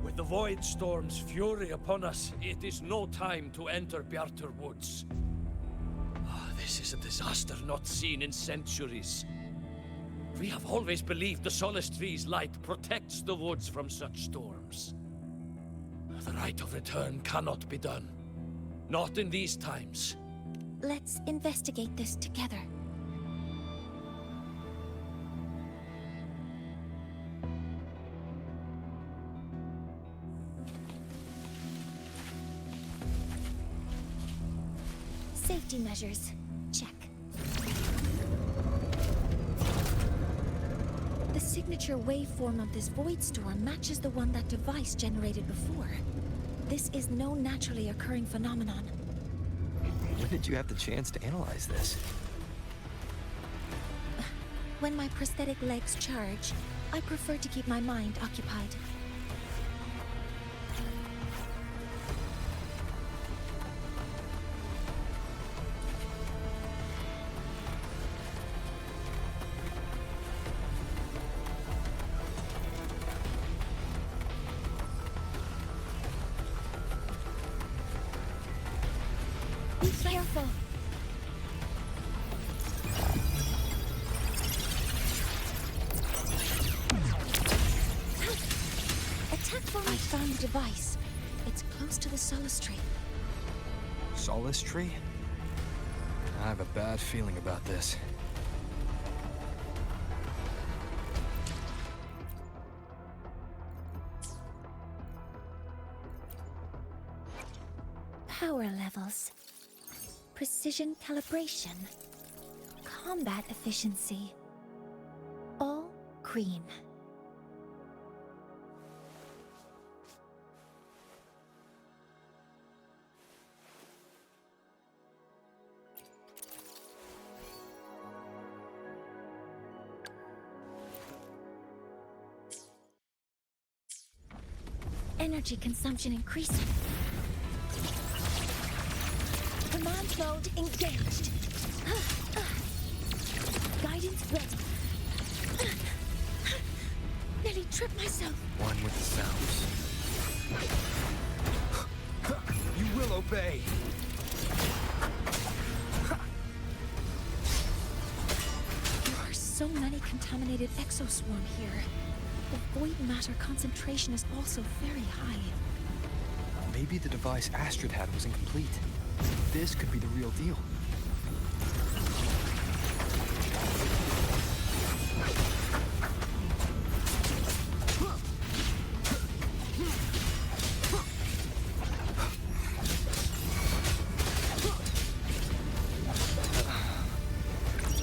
With the Void Storm's fury upon us, it is no time to enter Reactor Woods. This is a disaster not seen in centuries. We have always believed the Solace Tree's light protects the woods from such storms. The rite of return cannot be done. Not in these times. Let's investigate this together. Safety measures. Check. The signature waveform of this void storm matches the one that device generated before. This is no naturally occurring phenomenon. When did you have the chance to analyze this? When my prosthetic legs charge, I prefer to keep my mind occupied. Be careful. Attack for me. I found the device. It's close to the Solace Tree. Solace Tree? I have a bad feeling about this. Power levels. Precision calibration. Combat efficiency. All green. energy consumption increasing. Command mode engaged. Guidance ready. Nearly tripped myself. One with the sounds. You will obey! There are so many contaminated exoswarm here. The void matter concentration is also very high. Maybe the device Astrid had was incomplete. This could be the real deal.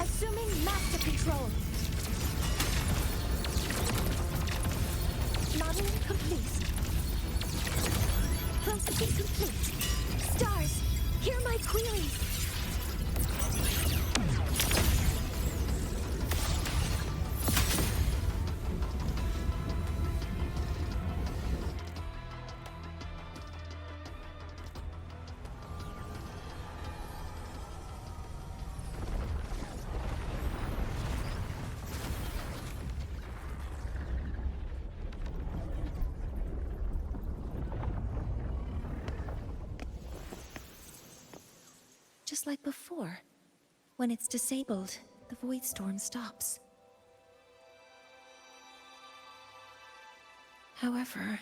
Assuming master control. Modeling complete. Processing complete. Stars, hear my queries. Just like before. When it's disabled, the void storm stops. However...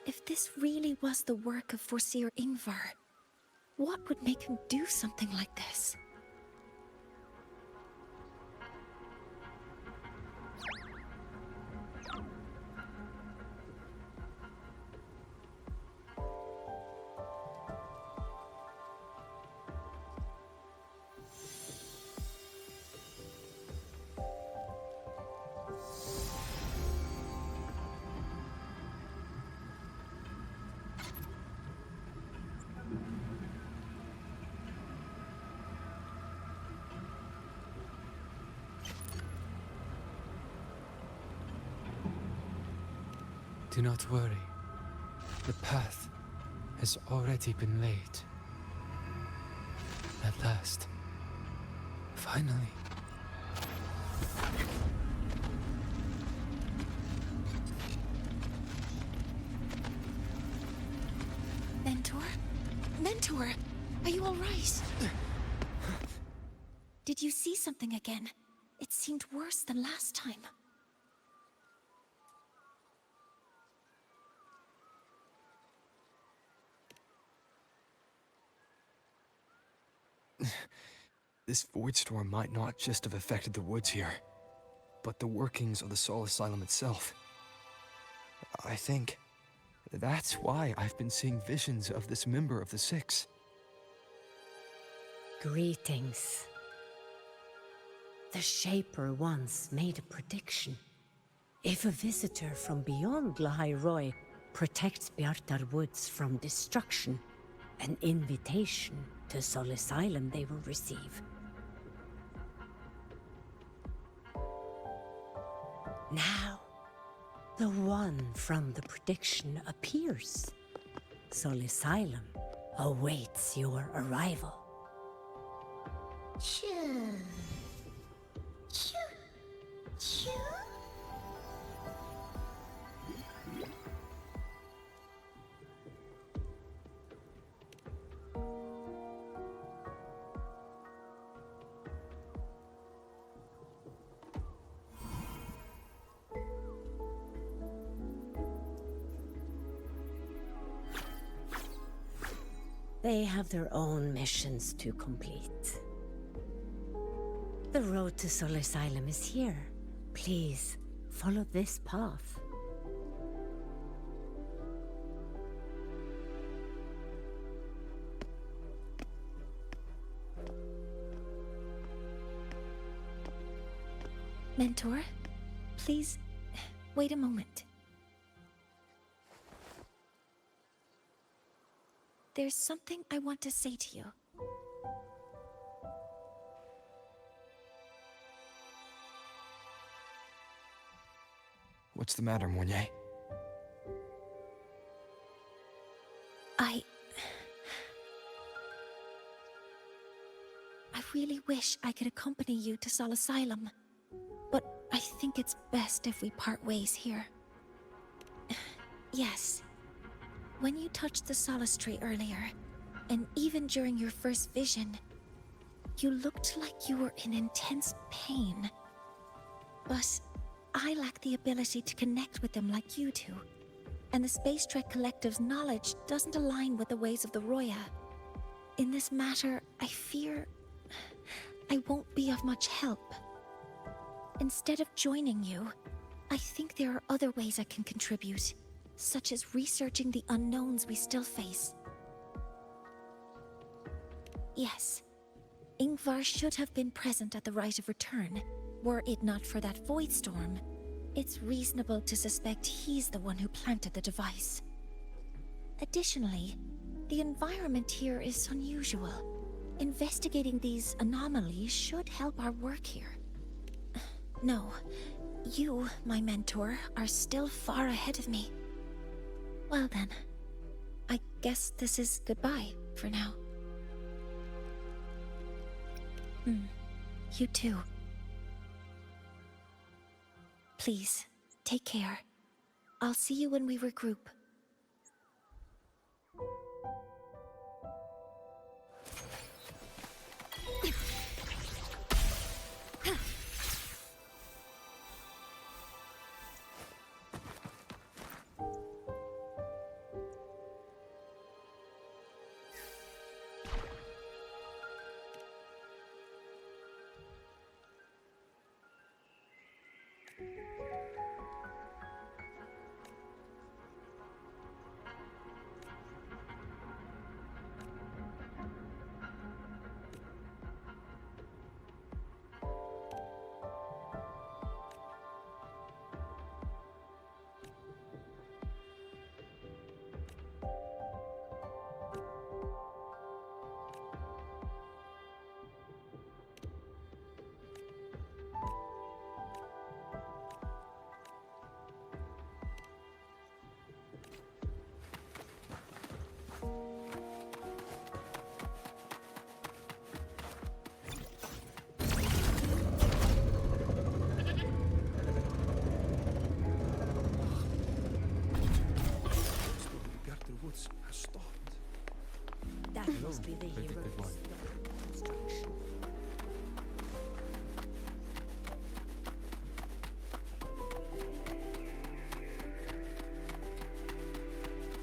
if this really was the work of Foreseer Ingvar, what would make him do something like this? Do not worry. The path has already been laid. At last. Finally. Mentor? Mentor! Are you alright? Did you see something again? It seemed worse than last time. This void storm might not just have affected the woods here, but the workings of the Soul Asylum itself. I think that's why I've been seeing visions of this member of the Six. Greetings. The Shaper once made a prediction. If a visitor from beyond Lahai-Roi protects Bjartar Woods from destruction, an invitation to Soul Asylum they will receive. Now, the one from the prediction appears. Soul Asylum awaits your arrival. Choo. Choo. Choo. They have their own missions to complete. The road to Soul Asylum is here. Please, follow this path. Mentor, please, wait a moment. There's something I want to say to you. What's the matter, Mornye? I really wish I could accompany you to Sol Asylum, but I think it's best if we part ways here. Yes, when you touched the Solace Tree earlier, and even during your first vision, you looked like you were in intense pain. But I lack the ability to connect with them like you do, and the Space Trek Collective's knowledge doesn't align with the ways of the Roya. In this matter, I fear I won't be of much help. Instead of joining you, I think there are other ways I can contribute, such as researching the unknowns we still face. Yes, Ingvar should have been present at the Rite of Return. Were it not for that void storm, it's reasonable to suspect he's the one who planted the device. Additionally, the environment here is unusual. Investigating these anomalies should help our work here. No, you, my mentor, are still far ahead of me. Well then, I guess this is goodbye for now. You too. Please, take care. I'll see you when we regroup. That must be the hero's construction.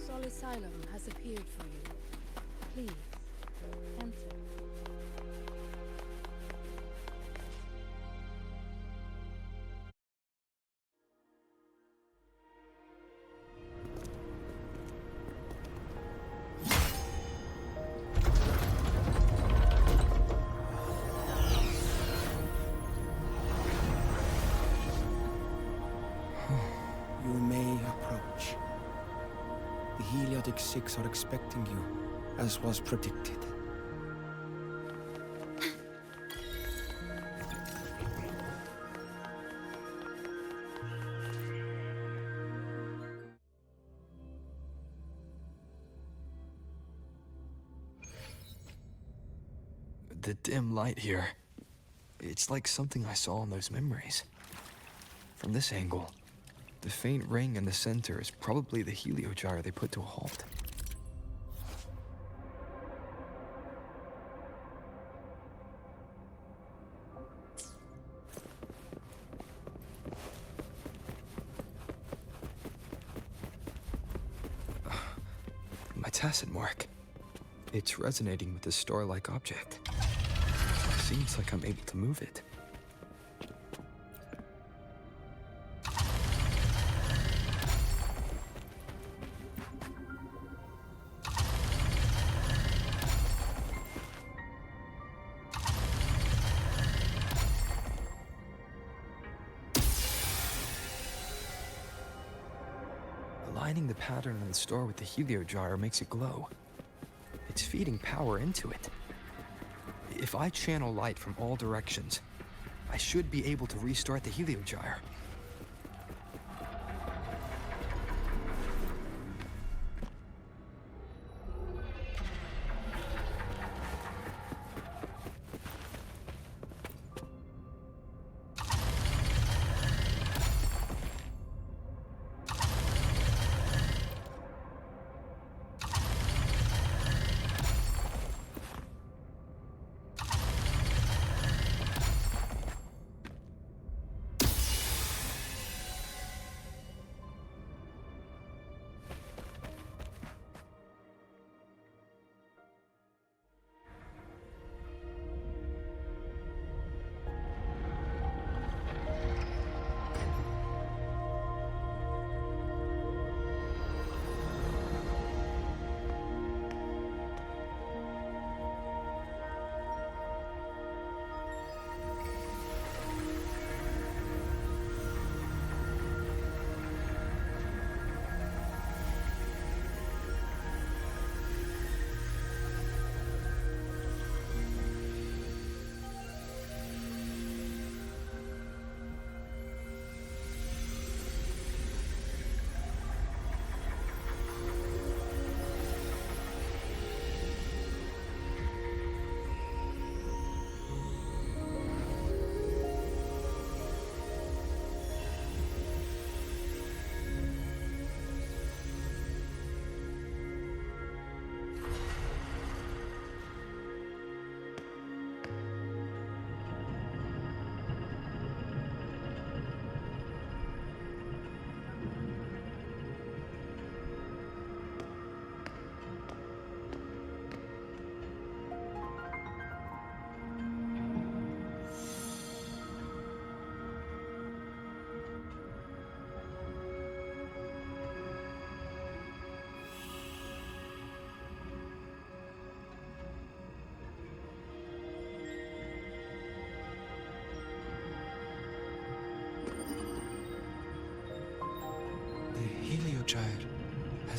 Sol Asylum has appeared for you. Please, enter. You may approach. The Heliotic Six are expecting you, as was predicted. The dim light here. It's like something I saw in those memories. From this angle, the faint ring in the center is probably the heliogyre they put to a halt. My tacit mark. It's resonating with the star-like object. Seems like I'm able to move it. Aligning the pattern on the star with the heliogyre makes it glow. It's feeding power into it. If I channel light from all directions, I should be able to restart the heliogyre.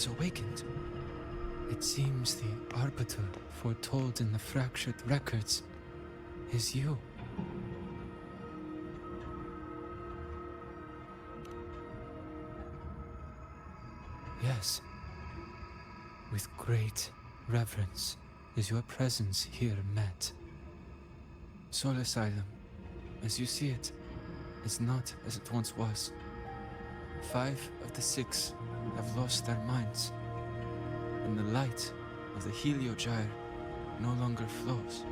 has awakened. It seems the arbiter foretold in the fractured records is you. Yes. With great reverence is your presence here met. Soul Asylum, as you see it, is not as it once was. 5 of the 6 have lost their minds, and the light of the Heliogyre no longer flows.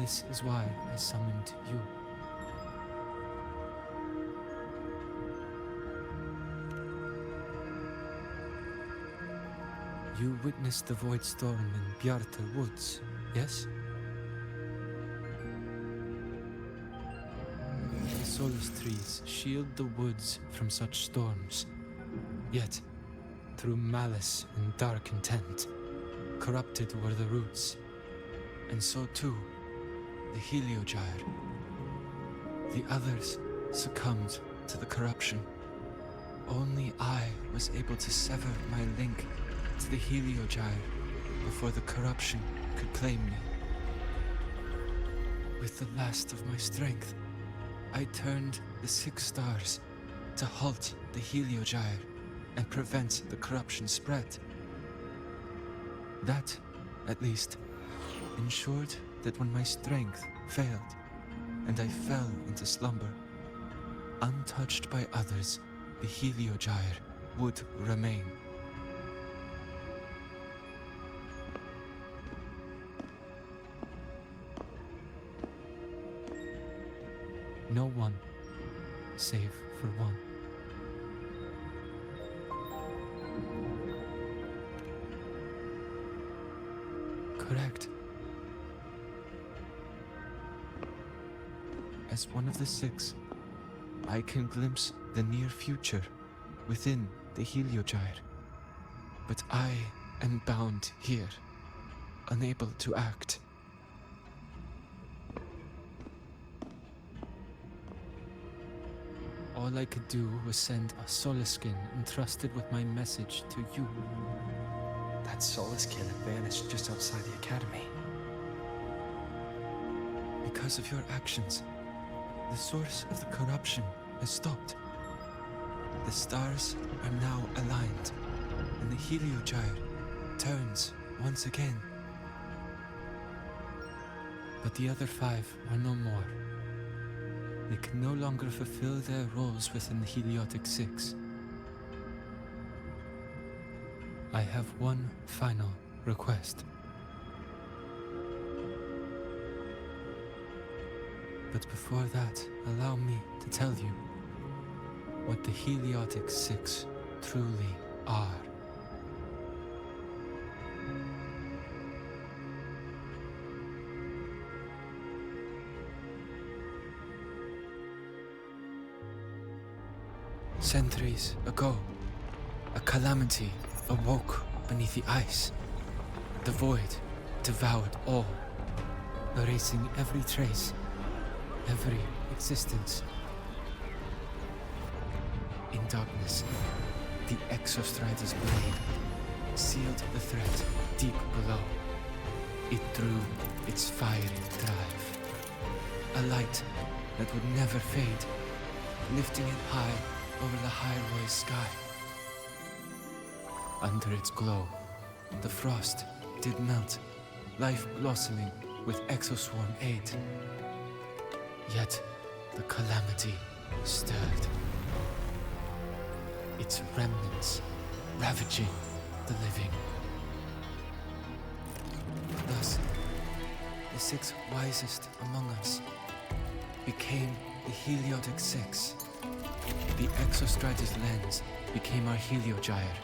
This is why I summoned you. You witnessed the Void Storm in Bjarta Woods, yes? The Solus trees shield the woods from such storms. Yet, through malice and dark intent, corrupted were the roots. And so too, the Heliogyre. The others succumbed to the corruption. Only I was able to sever my link to the Heliogyre before the corruption could claim me. With the last of my strength, I turned the 6 stars to halt the Heliogyre and prevent the corruption spread. That, at least, ensured that when my strength failed and I fell into slumber, untouched by others, the Heliogyre would remain. No one, save for one. Correct. As one of the 6, I can glimpse the near future within the Heliogyre. But I am bound here, unable to act. All I could do was send a Solaskin entrusted with my message to you. That Solaskin had vanished just outside the academy. Because of your actions, the source of the corruption has stopped. The stars are now aligned, and the Heliogyre turns once again. But the other 5 are no more. They can no longer fulfill their roles within the Heliotic 6. I have one final request. But before that, allow me to tell you what the Heliotic 6 truly are. Centuries ago, a calamity awoke beneath the ice. The void devoured all, erasing every trace, every existence. In darkness, the Exostrider's blade sealed the threat deep below. It drew its fiery drive, a light that would never fade, lifting it high over the Lahai-Roi sky. Under its glow, the frost did melt, life blossoming with Exoswarm aid. Yet, the calamity stirred. Its remnants ravaging the living. Thus, the 6 wisest among us became the Heliotic 6. The Exostrider's lens became our Heliogyre.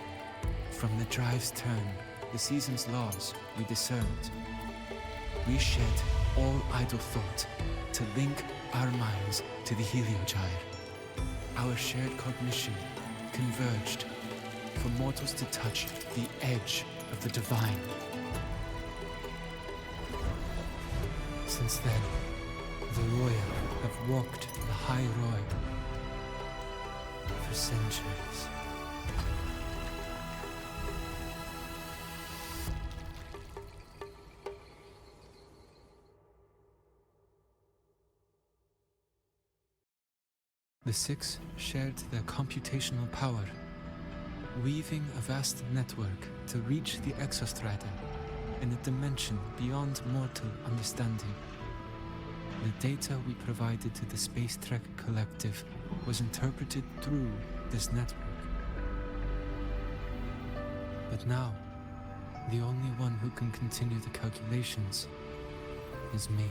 From the drive's turn, the season's laws we discerned. We shed all idle thought to link our minds to the Heliogyre. Our shared cognition converged for mortals to touch the edge of the divine. Since then, the Royal have walked Lahai-Roi for centuries. The Six shared their computational power, weaving a vast network to reach the exostrata in a dimension beyond mortal understanding. The data we provided to the Space Trek Collective was interpreted through this network. But now, the only one who can continue the calculations is me.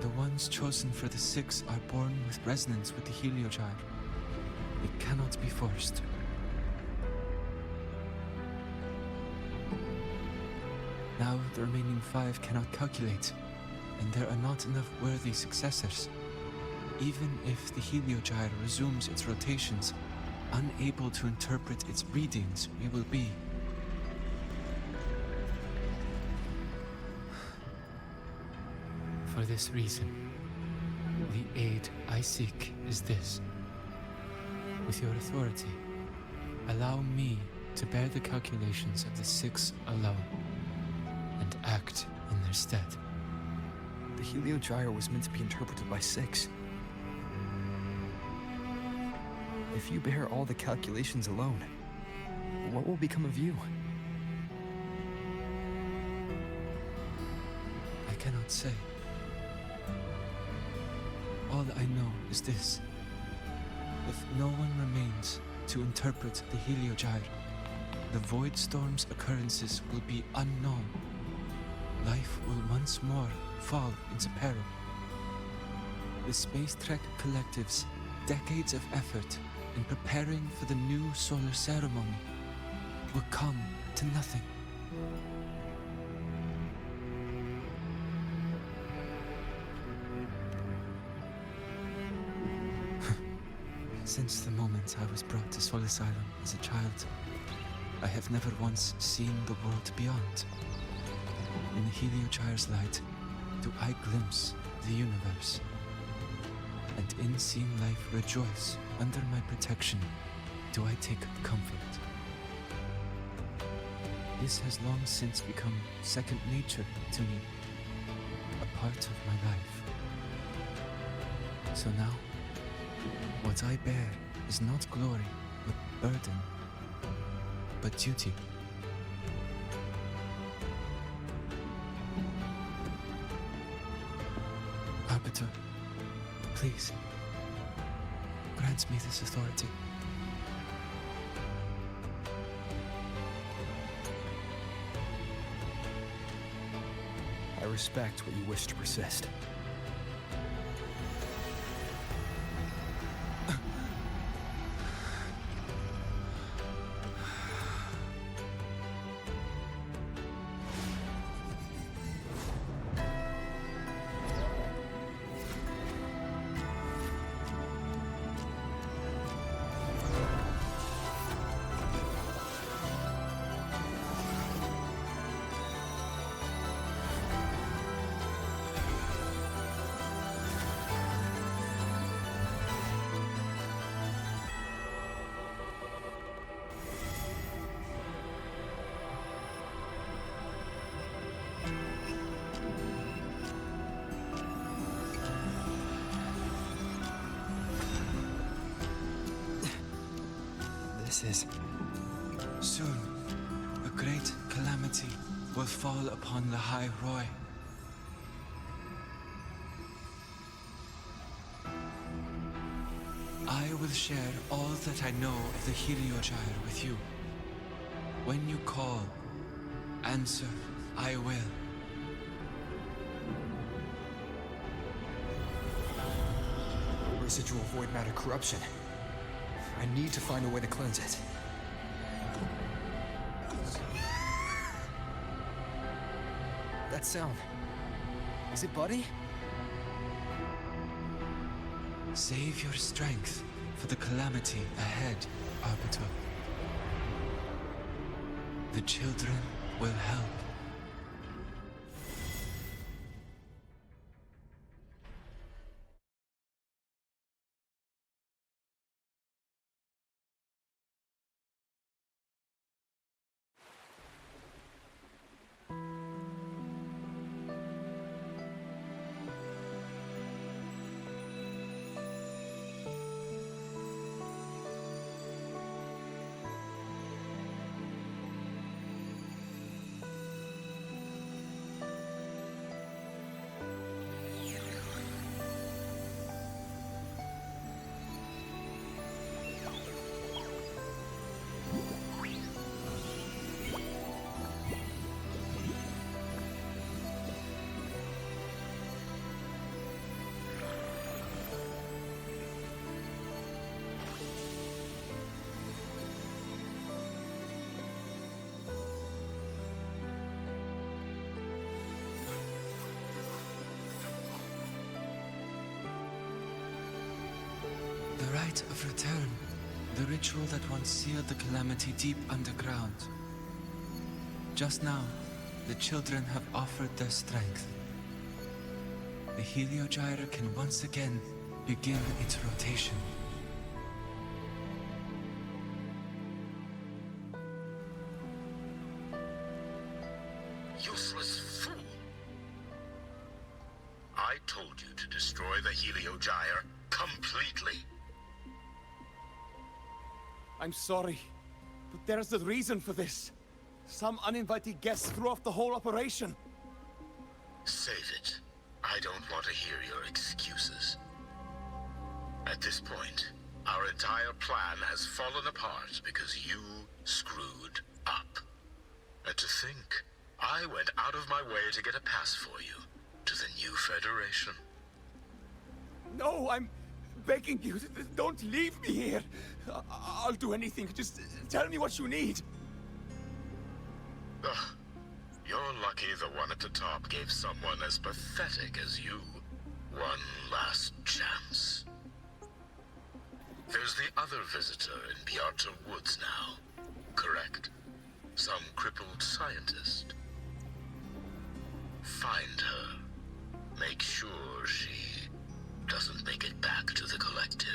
The ones chosen for the Six are born with resonance with the Heliogyre. It cannot be forced. Now the remaining 5 cannot calculate, and there are not enough worthy successors. Even if the Heliogyre resumes its rotations, unable to interpret its readings, we will be. For this reason, the aid I seek is this. With your authority, allow me to bear the calculations of the Six alone, and act in their stead. The Heliogyre was meant to be interpreted by 6. If you bear all the calculations alone, what will become of you? I cannot say. All I know is this. If no one remains to interpret the Heliogyre, the Void Storm's occurrences will be unknown. Life will once more fall into peril. The Space Trek Collective's decades of effort in preparing for the new solar ceremony will come to nothing. Since the moment I was brought to Sol Asylum as a child, I have never once seen the world beyond. In the Heliogyre's light, do I glimpse the universe. And in seeing life rejoice under my protection, do I take comfort. This has long since become second nature to me, a part of my life. So now, what I bear is not glory, but burden, but duty. Arbiter, please, grant me this authority. I respect what you wish to persist. Soon, a great calamity will fall upon Lahai-Roi. I will share all that I know of the Heliogyre with you. When you call, answer, I will. Residual void matter corruption. I need to find a way to cleanse it. That sound. Is it Buddy? Save your strength for the calamity ahead, Arbiter. The children will help. rite of return. The ritual that once sealed the calamity deep underground. Just now, the children have offered their strength. The Heliogyre can once again begin its rotation. Useless fool! I told you to destroy the Heliogyre completely. I'm sorry, but there's a reason for this. Some uninvited guests threw off the whole operation. Save it. I don't want to hear your excuses. At this point, our entire plan has fallen apart because you screwed up. And to think, I went out of my way to get a pass for you to the new Federation. No, I'm begging you, don't leave me here. I'll do anything, just tell me what you need. Ugh. You're lucky the one at the top gave someone as pathetic as you one last chance. There's the other visitor in Beata Woods now, correct? Some crippled scientist. Find her. Make sure she doesn't make it back to the collective.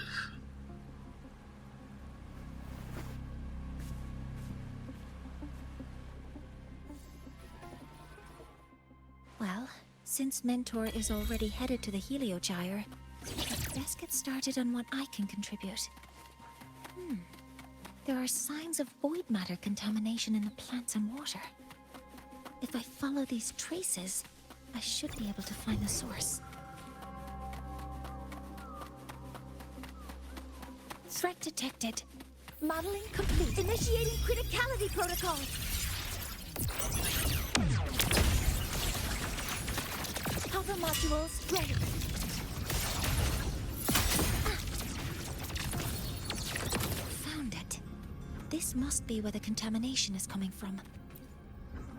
Well, since Mentor is already headed to the Heliogyre, let's best get started on what I can contribute. There are signs of void matter contamination in the plants and water. If I follow these traces, I should be able to find the source. Threat detected. Modeling complete. Initiating criticality protocol. Cover modules ready. Found it. This must be where the contamination is coming from.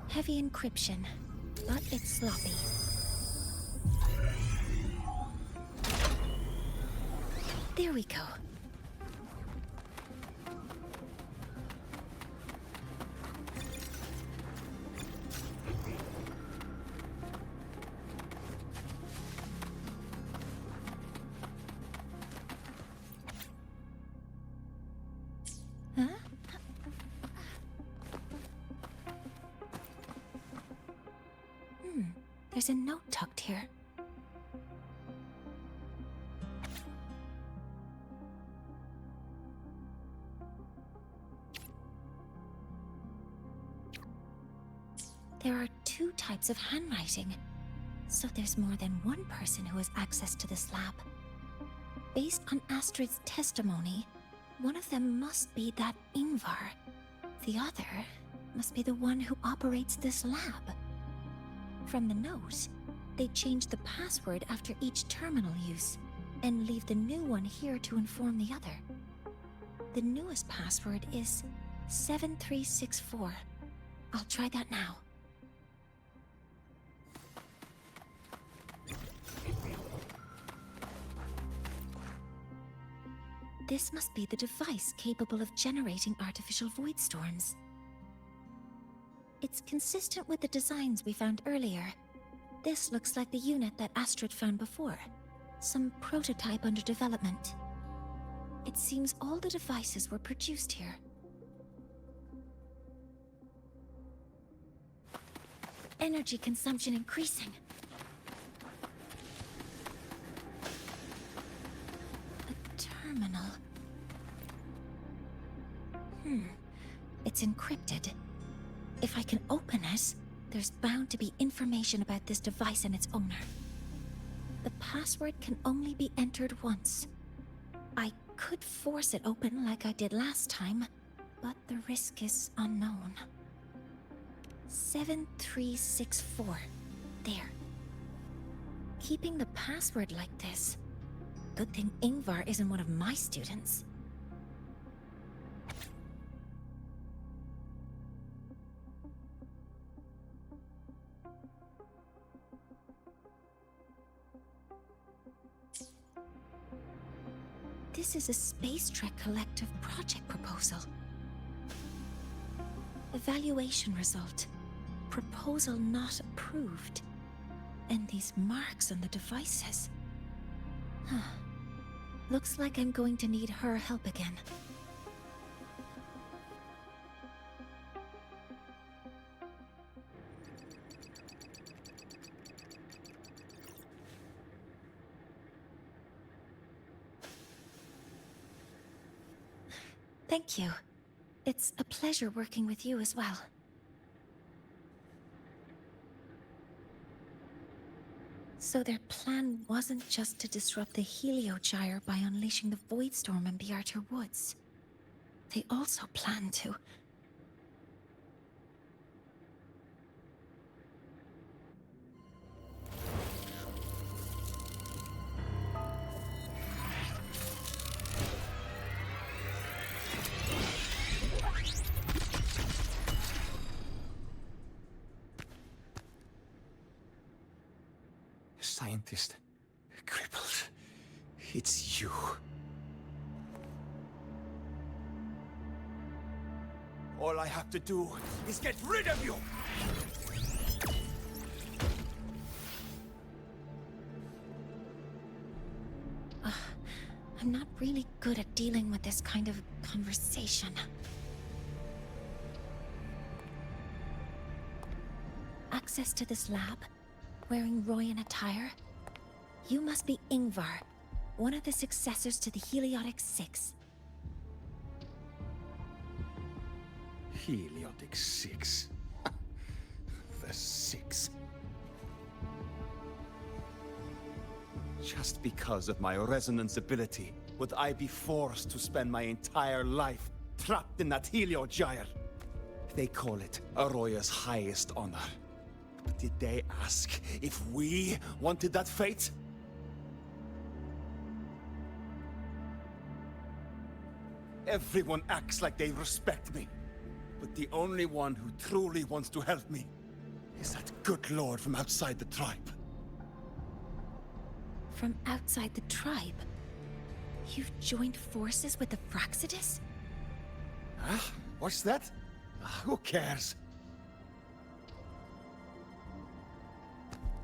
Heavy encryption, but it's sloppy. There we go. There's a note tucked here. There are two types of handwriting, so there's more than one person who has access to this lab. Based on Astrid's testimony, one of them must be that Ingvar. The other must be the one who operates this lab. From the note, they change the password after each terminal use, and leave the new one here to inform the other. The newest password is 7364. I'll try that now. This must be the device capable of generating artificial void storms. It's consistent with the designs we found earlier. This looks like the unit that Astrid found before. Some prototype under development. It seems all the devices were produced here. Energy consumption increasing. A terminal. It's encrypted. If I can open it, there's bound to be information about this device and its owner. The password can only be entered once. I could force it open like I did last time, but the risk is unknown. 7364. There. Keeping the password like this. Good thing Ingvar isn't one of my students. This This is a Space Trek Collective project proposal. Evaluation result. Proposal not approved. And these marks on the devices. Huh. Looks like I'm going to need her help again. Thank you. It's a pleasure working with you as well. So their plan wasn't just to disrupt the Heliogyre by unleashing the Voidstorm in the Outer Woods. They also planned to... Scientist, crippled. It's you. All I have to do is get rid of you! I'm not really good at dealing with this kind of conversation. Access to this lab? Wearing Royan attire? You must be Ingvar, one of the successors to the Heliotic Six. Heliotic Six. The Six. Just because of my resonance ability, would I be forced to spend my entire life trapped in that Heliogyre? They call it Aroya's highest honor. Did they ask if we wanted that fate? Everyone acts like they respect me, but the only one who truly wants to help me is that good lord from outside the tribe. From outside the tribe? You've joined forces with the Fraxidus? Huh? What's that? Who cares?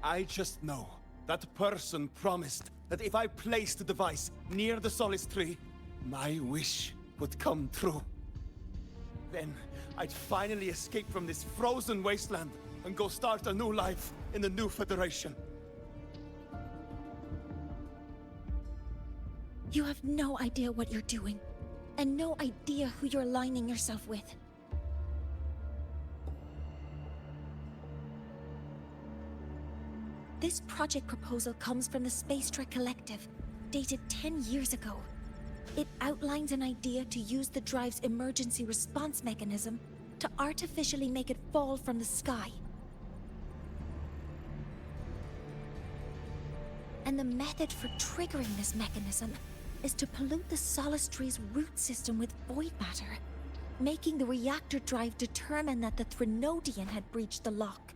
I just know that person promised that if I placed the device near the Solace Tree, my wish would come true. Then I'd finally escape from this frozen wasteland and go start a new life in the new Federation. You have no idea what you're doing, and no idea who you're aligning yourself with. This project proposal comes from the Space Trek Collective, dated 10 years ago. It outlines an idea to use the drive's emergency response mechanism to artificially make it fall from the sky. And the method for triggering this mechanism is to pollute the Solace Tree's root system with void matter, making the reactor drive determine that the Threnodian had breached the lock.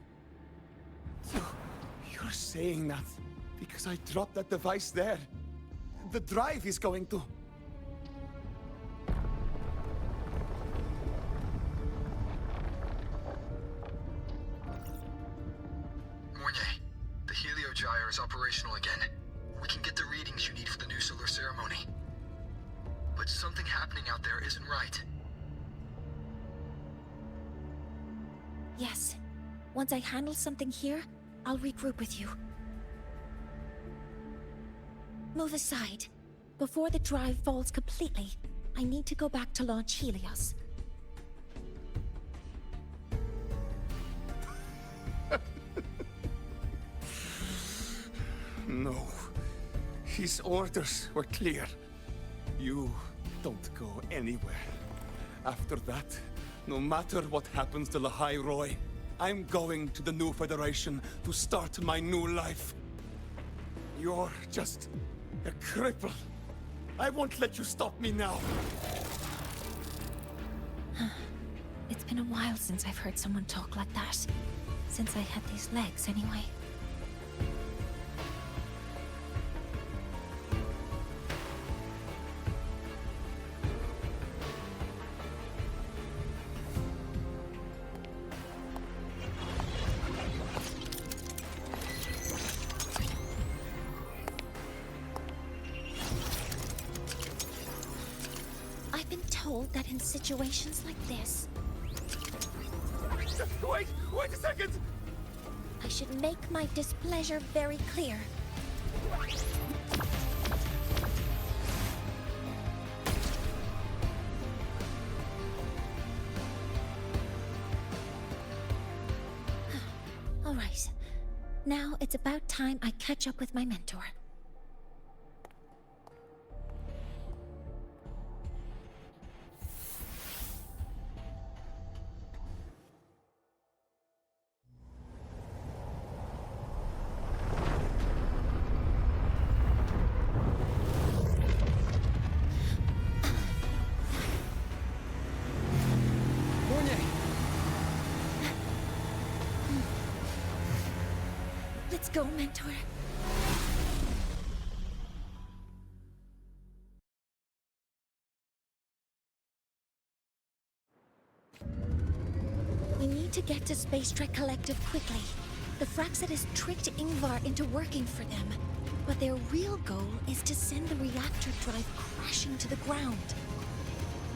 You're saying that because I dropped that device there. The drive is going to... Mornye, the Heliogyre is operational again. We can get the readings you need for the new solar ceremony. But something happening out there isn't right. Yes. Once I handle something here, I'll regroup with you. Move aside. Before the drive falls completely, I need to go back to launch Helios. No. His orders were clear. You don't go anywhere. After that, no matter what happens to Lahai-Roi, I'm going to the new Federation to start my new life. You're just a cripple. I won't let you stop me now. It's been a while since I've heard someone talk like that. Since I had these legs, anyway. told that in situations like this... Wait a second! I should make my displeasure very clear. All right. Now it's about time I catch up with my mentor. Let's go, mentor. We need to get to Space Trek Collective quickly. The Fraxidus tricked Ingvar into working for them, but their real goal is to send the reactor drive crashing to the ground.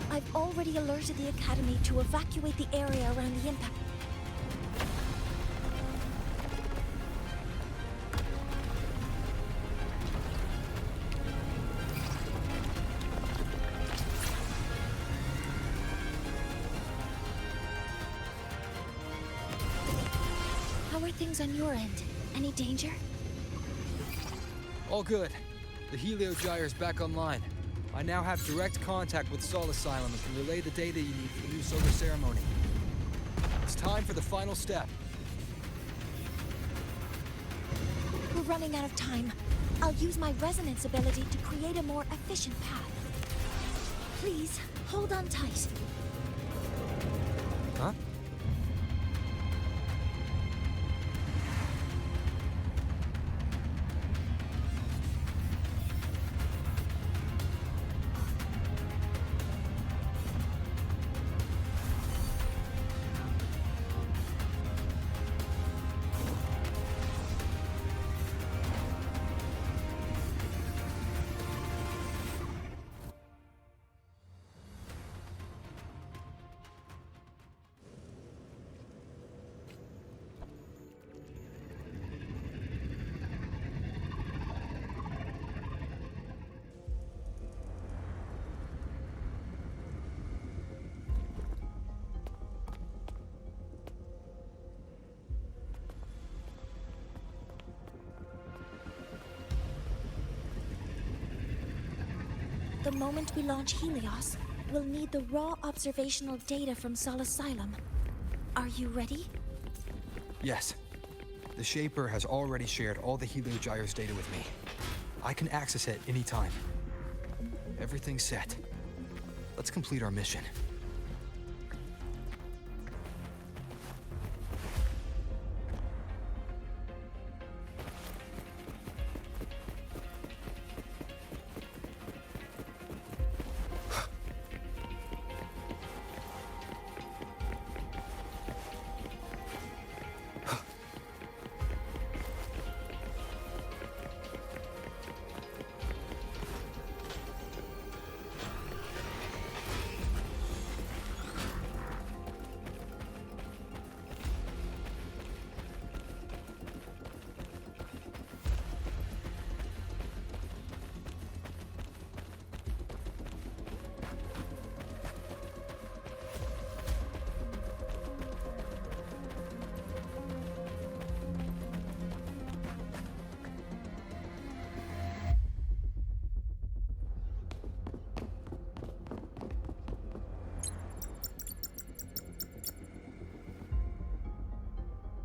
I've already alerted the Academy to evacuate the area around the impact. Things on your end. Any danger? All good. The Heliogyre's back online. I now have direct contact with Sol Asylum and can relay the data you need for the new solar ceremony. It's time for the final step. We're running out of time. I'll use my resonance ability to create a more efficient path. Please, hold on tight. Huh? The moment we launch Helios, we'll need the raw observational data from Sol Asylum. Are you ready? Yes. The Shaper has already shared all the Heliogyre's data with me. I can access it anytime. Everything's set. Let's complete our mission.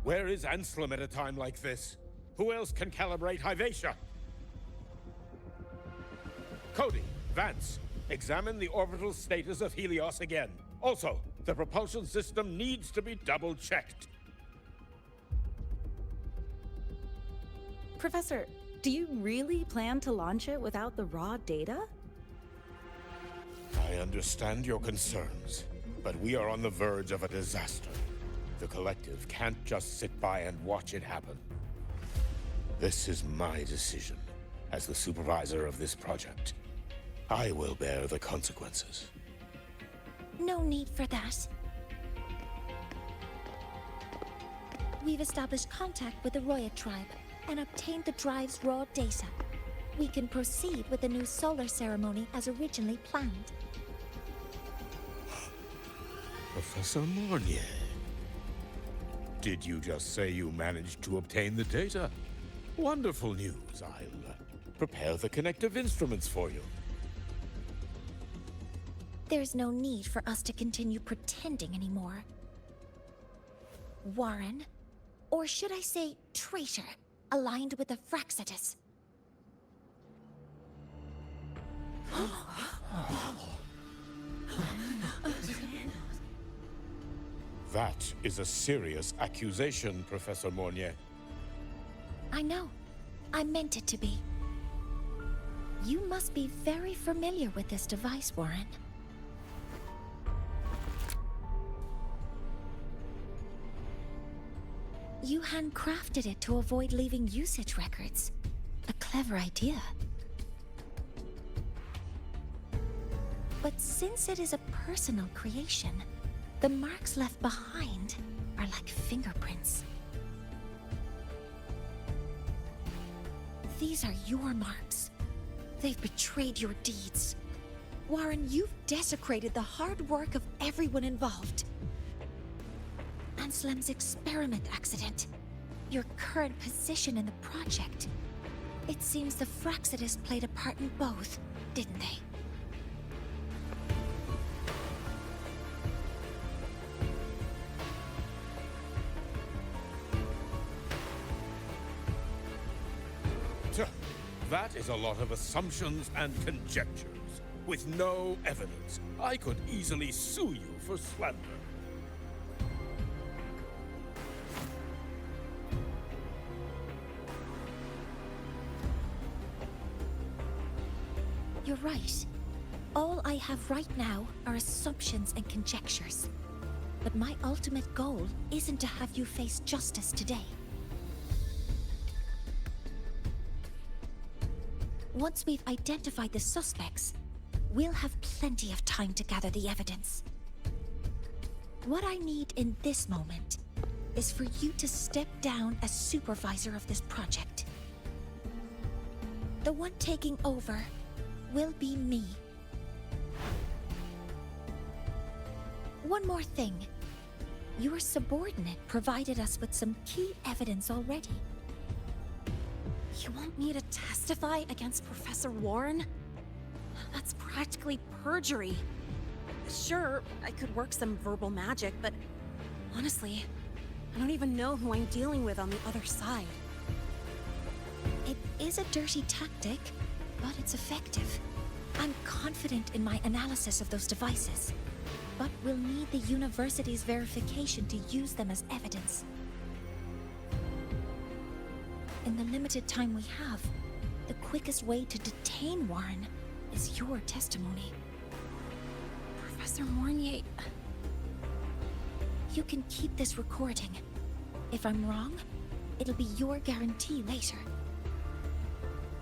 Where is Anselm at a time like this? Who else can calibrate Hyvatia? Cody, Vance, examine the orbital status of Helios again. Also, the propulsion system needs to be double-checked. Professor, do you really plan to launch it without the raw data? I understand your concerns, but we are on the verge of a disaster. The Collective can't just sit by and watch it happen. This is my decision. As the supervisor of this project, I will bear the consequences. No need for that. We've established contact with the Roya tribe and obtained the drive's raw data. We can proceed with the new solar ceremony as originally planned. Professor Mornye. Did you just say you managed to obtain the data? Wonderful news. I'll prepare the connective instruments for you. There's no need for us to continue pretending anymore. Warren, or should I say traitor, aligned with the Fraxidus. That is a serious accusation, Professor Mornye. I know. I meant it to be. You must be very familiar with this device, Warren. You handcrafted it to avoid leaving usage records. A clever idea. But since it is a personal creation, the marks left behind are like fingerprints. These are your marks. They've betrayed your deeds. Warren, you've desecrated the hard work of everyone involved. Anslem's experiment accident, your current position in the project. It seems the Fraxidus played a part in both, didn't they? That is a lot of assumptions and conjectures, with no evidence. I could easily sue you for slander. You're right. All I have right now are assumptions and conjectures. But my ultimate goal isn't to have you face justice today. Once we've identified the suspects, we'll have plenty of time to gather the evidence. What I need in this moment is for you to step down as supervisor of this project. The one taking over will be me. One more thing. Your subordinate provided us with some key evidence already. You want me to testify against Professor Warren? That's practically perjury. Sure, I could work some verbal magic, but honestly, I don't even know who I'm dealing with on the other side. It is a dirty tactic, but it's effective. I'm confident in my analysis of those devices, but we'll need the university's verification to use them as evidence. In the limited time we have, the quickest way to detain Warren is your testimony. Professor Mornye... You can keep this recording. If I'm wrong, it'll be your guarantee later.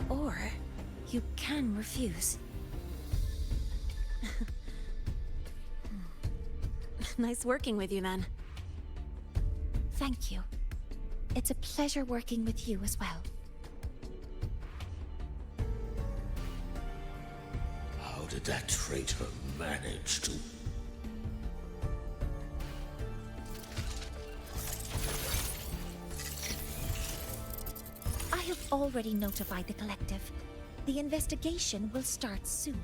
Or you can refuse. Nice working with you, then. Thank you. It's a pleasure working with you as well. How did that traitor manage to... I have already notified the collective. The investigation will start soon.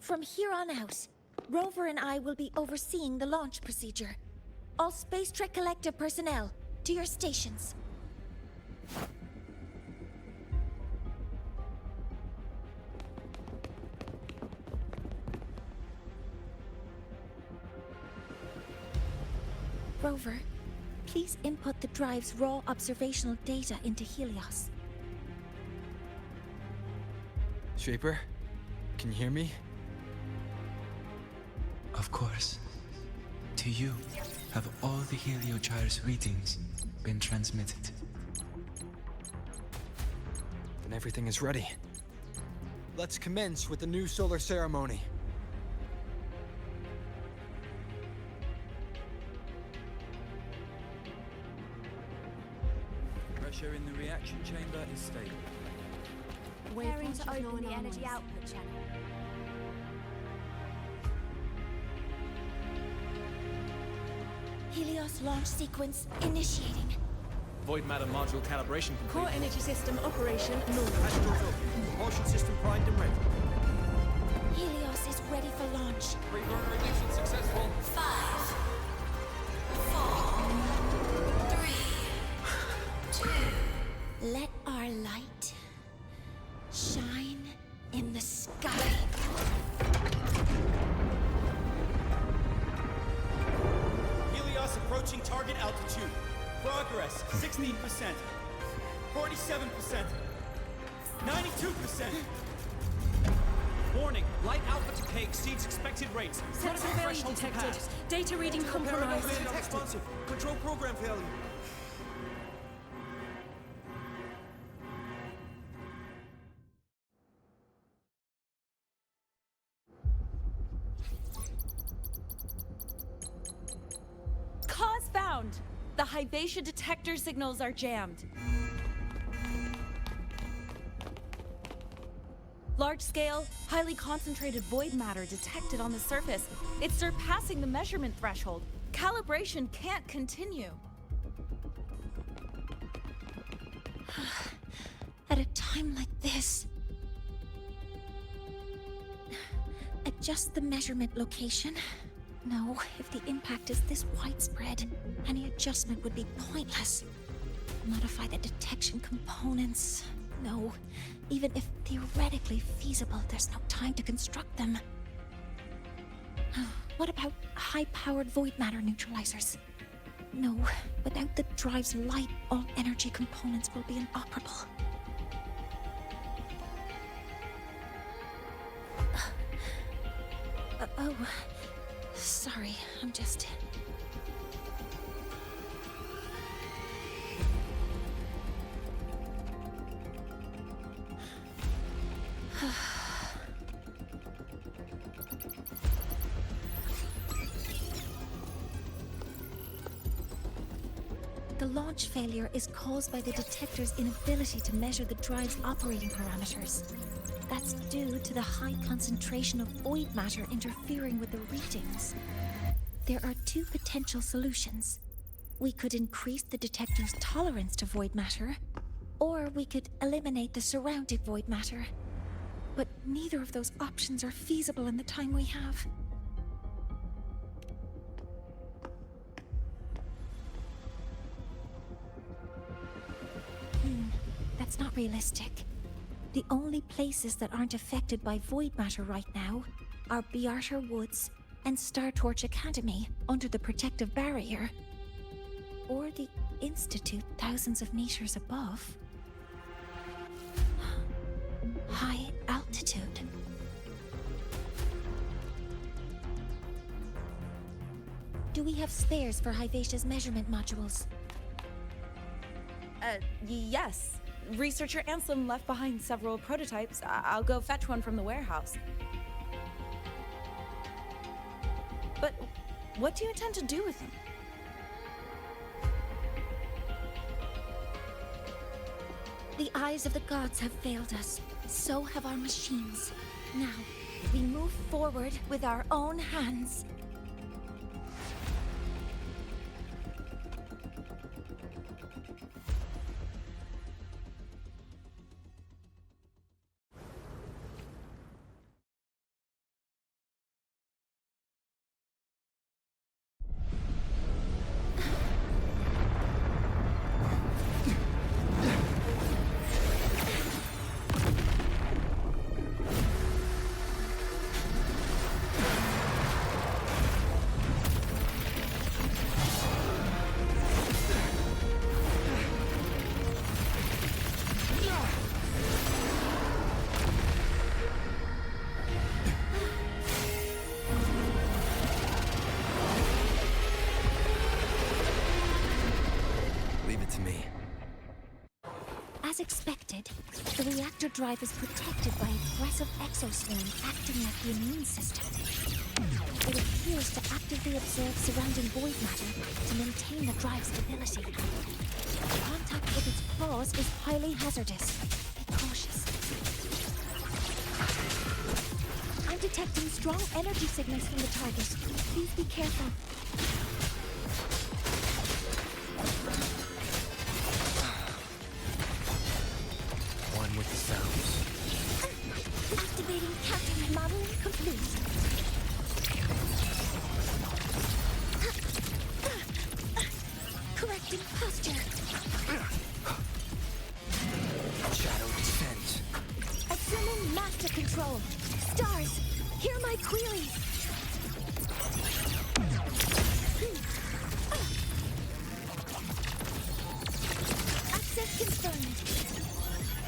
From here on out, Rover and I will be overseeing the launch procedure. All Space Trek Collective personnel, to your stations. Rover, please input the drive's raw observational data into Helios. Shaper, can you hear me? Of course. To you, have all the Heliogyre's readings been transmitted? Then everything is ready. Let's commence with the new solar ceremony. Pressure in the reaction chamber is stable. Preparing to open the energy output channel. Helios launch sequence initiating. Void matter module calibration complete. Core energy system operation normal. Astros open. Propulsion system primed and ready. Helios is ready for launch. Pre-burner ignition successful. 5, 4, 3, 2. Let our light shine in the sky. Helios approaching target altitude. Progress 16%. 47%. 92%. Warning, light output decay exceeds expected rates. Sensor failure detected. Data reading compromised. Unresponsive. Control program failure. Cause found! The Hyvatia detector signals are jammed. Large-scale, highly concentrated void matter detected on the surface. It's surpassing the measurement threshold. Calibration can't continue. At a time like this. Adjust the measurement location. No, if the impact is this widespread, any adjustment would be pointless. Modify the detection components. No, even if theoretically feasible, there's no time to construct them. What about high-powered void matter neutralizers? No, without the drive's light, all energy components will be inoperable. Oh, sorry, I'm just... The launch failure is caused by the detector's inability to measure the drive's operating parameters. That's due to the high concentration of void matter interfering with the readings. There are two potential solutions. We could increase the detector's tolerance to void matter, or we could eliminate the surrounding void matter. But neither of those options are feasible in the time we have. That's not realistic. The only places that aren't affected by void matter right now are Bearter Woods and Star Torch Academy under the protective barrier, or the Institute thousands of meters above. High altitude. Do we have spares for Hyvatia's measurement modules? Yes. Researcher Anselm left behind several prototypes. I'll go fetch one from the warehouse. But what do you intend to do with them? The eyes of the gods have failed us. So have our machines. Now, we move forward with our own hands. it to me. As expected, the reactor drive is protected by aggressive exoswarms acting like the immune system. It appears to actively absorb surrounding void matter to maintain the drive's stability. Contact with its claws is highly hazardous. Be cautious. I'm detecting strong energy signals from the target. Please be careful. One with the sounds. Activating counter modeling complete. Correcting posture. Shadow descends. Assuming master control. Stars, hear my queries. Access confirmed.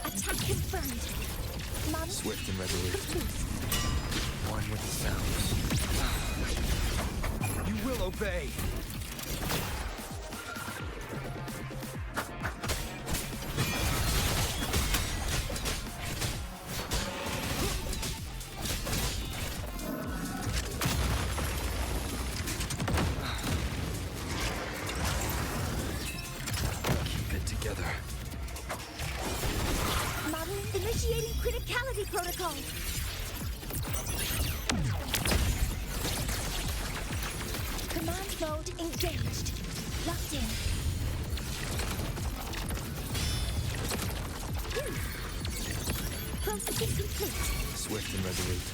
Attack confirmed. Model Swift and resolute. complete. One with the sounds. You will obey. Keep it together. Modeling initiating criticality protocol. Command mode engaged. Locked in. Processing complete. Swift and resolute.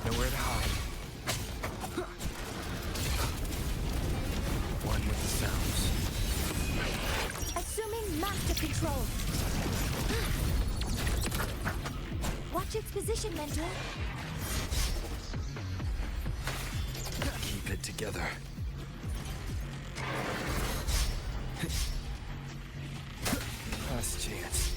Nowhere to hide. One with the sounds. Assuming master control. Watch its position, Mentor. Keep it together. Last chance.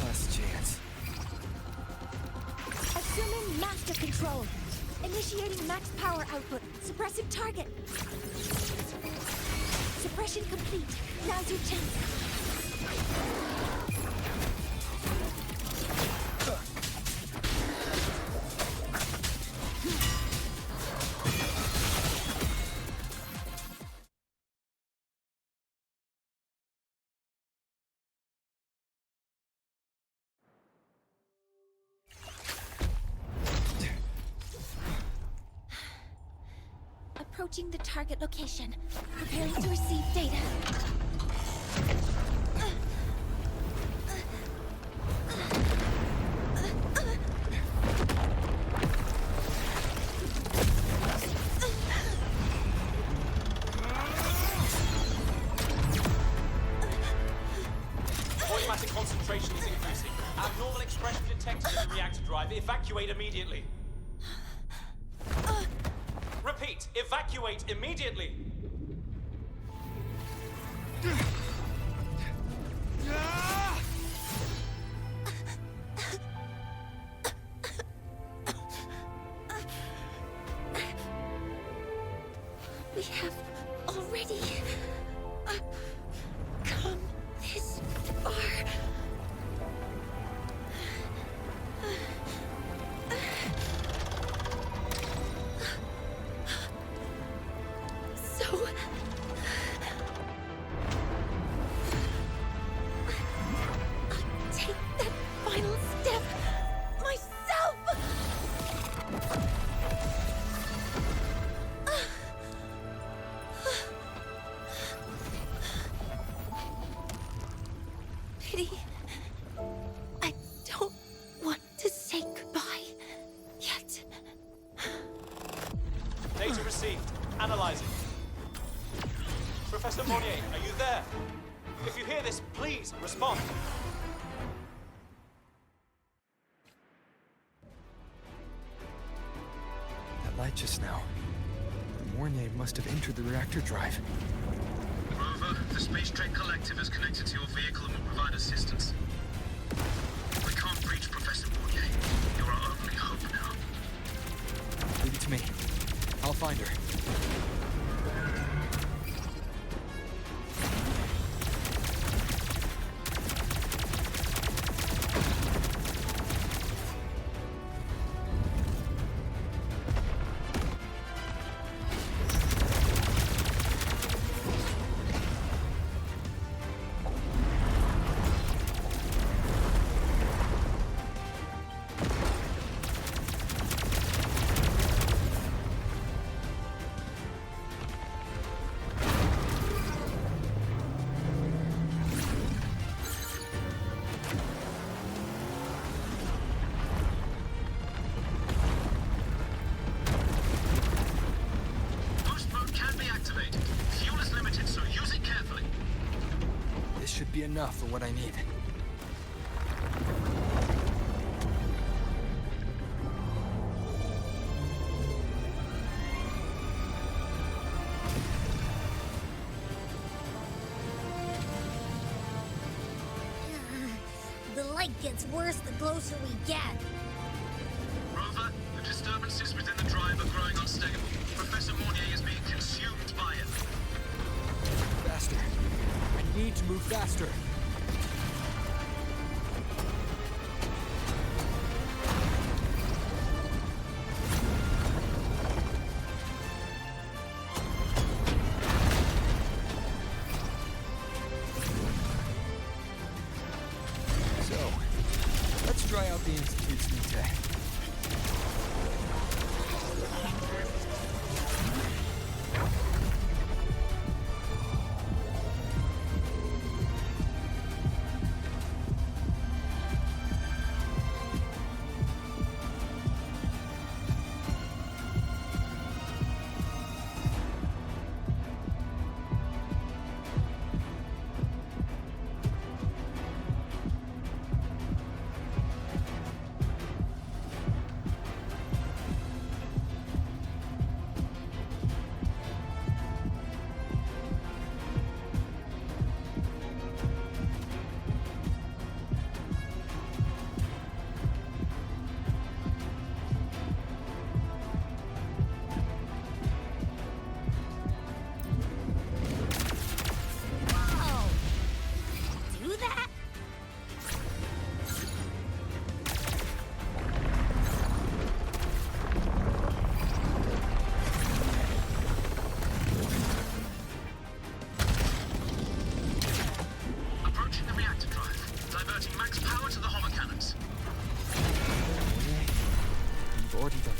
Last chance. Assuming master control. Initiating max power output. Suppressing target. Suppression complete. Now's your chance. Approaching the target location. Preparing to receive data. Void matter concentration is increasing. Abnormal expression detected in the reactor drive. Evacuate immediately. Repeat, evacuate immediately. We have already come this far. So I'll take that final step myself. Pity. I don't want to say goodbye yet. Data received. Analyzing. Professor Mornye, are you there? If you hear this, please respond. That light just now. Mornye must have entered the reactor drive. Rover, the Space Trek Collective is connected to your vehicle and will provide assistance. We can't reach Professor Mornye. You're our only hope now. find her. Should be enough for what I need. The light gets worse the closer we get. Rover, the disturbances within the drive are growing unstable. Professor Mornye is being consumed by it. Faster. I need to move faster. So, let's try out the Institute's new tech.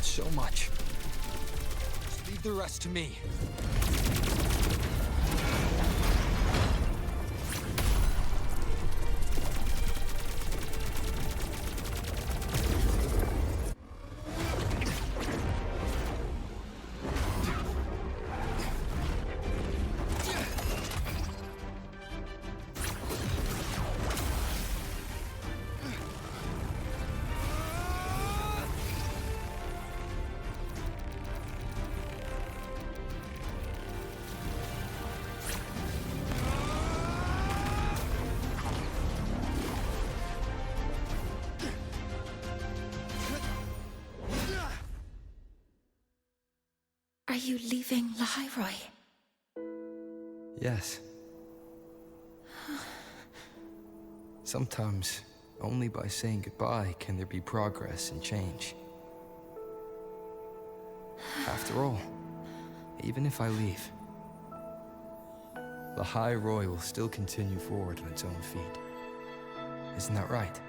So much. Just leave the rest to me. Are you leaving Lahai-Roi? Yes. Sometimes, only by saying goodbye can there be progress and change. After all, even if I leave, Lahai-Roi will still continue forward on its own feet. Isn't that right?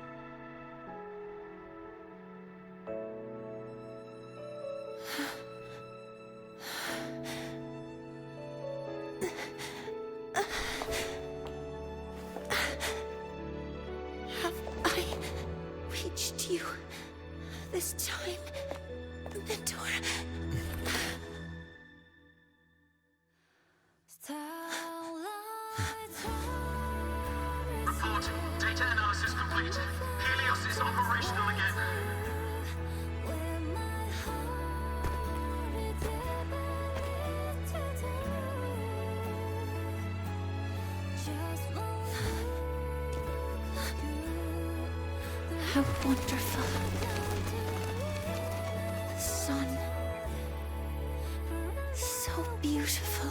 Have I reached you this time, Mentor? Report. Data analysis complete. Helios is operational again. How wonderful. The sun. beautiful.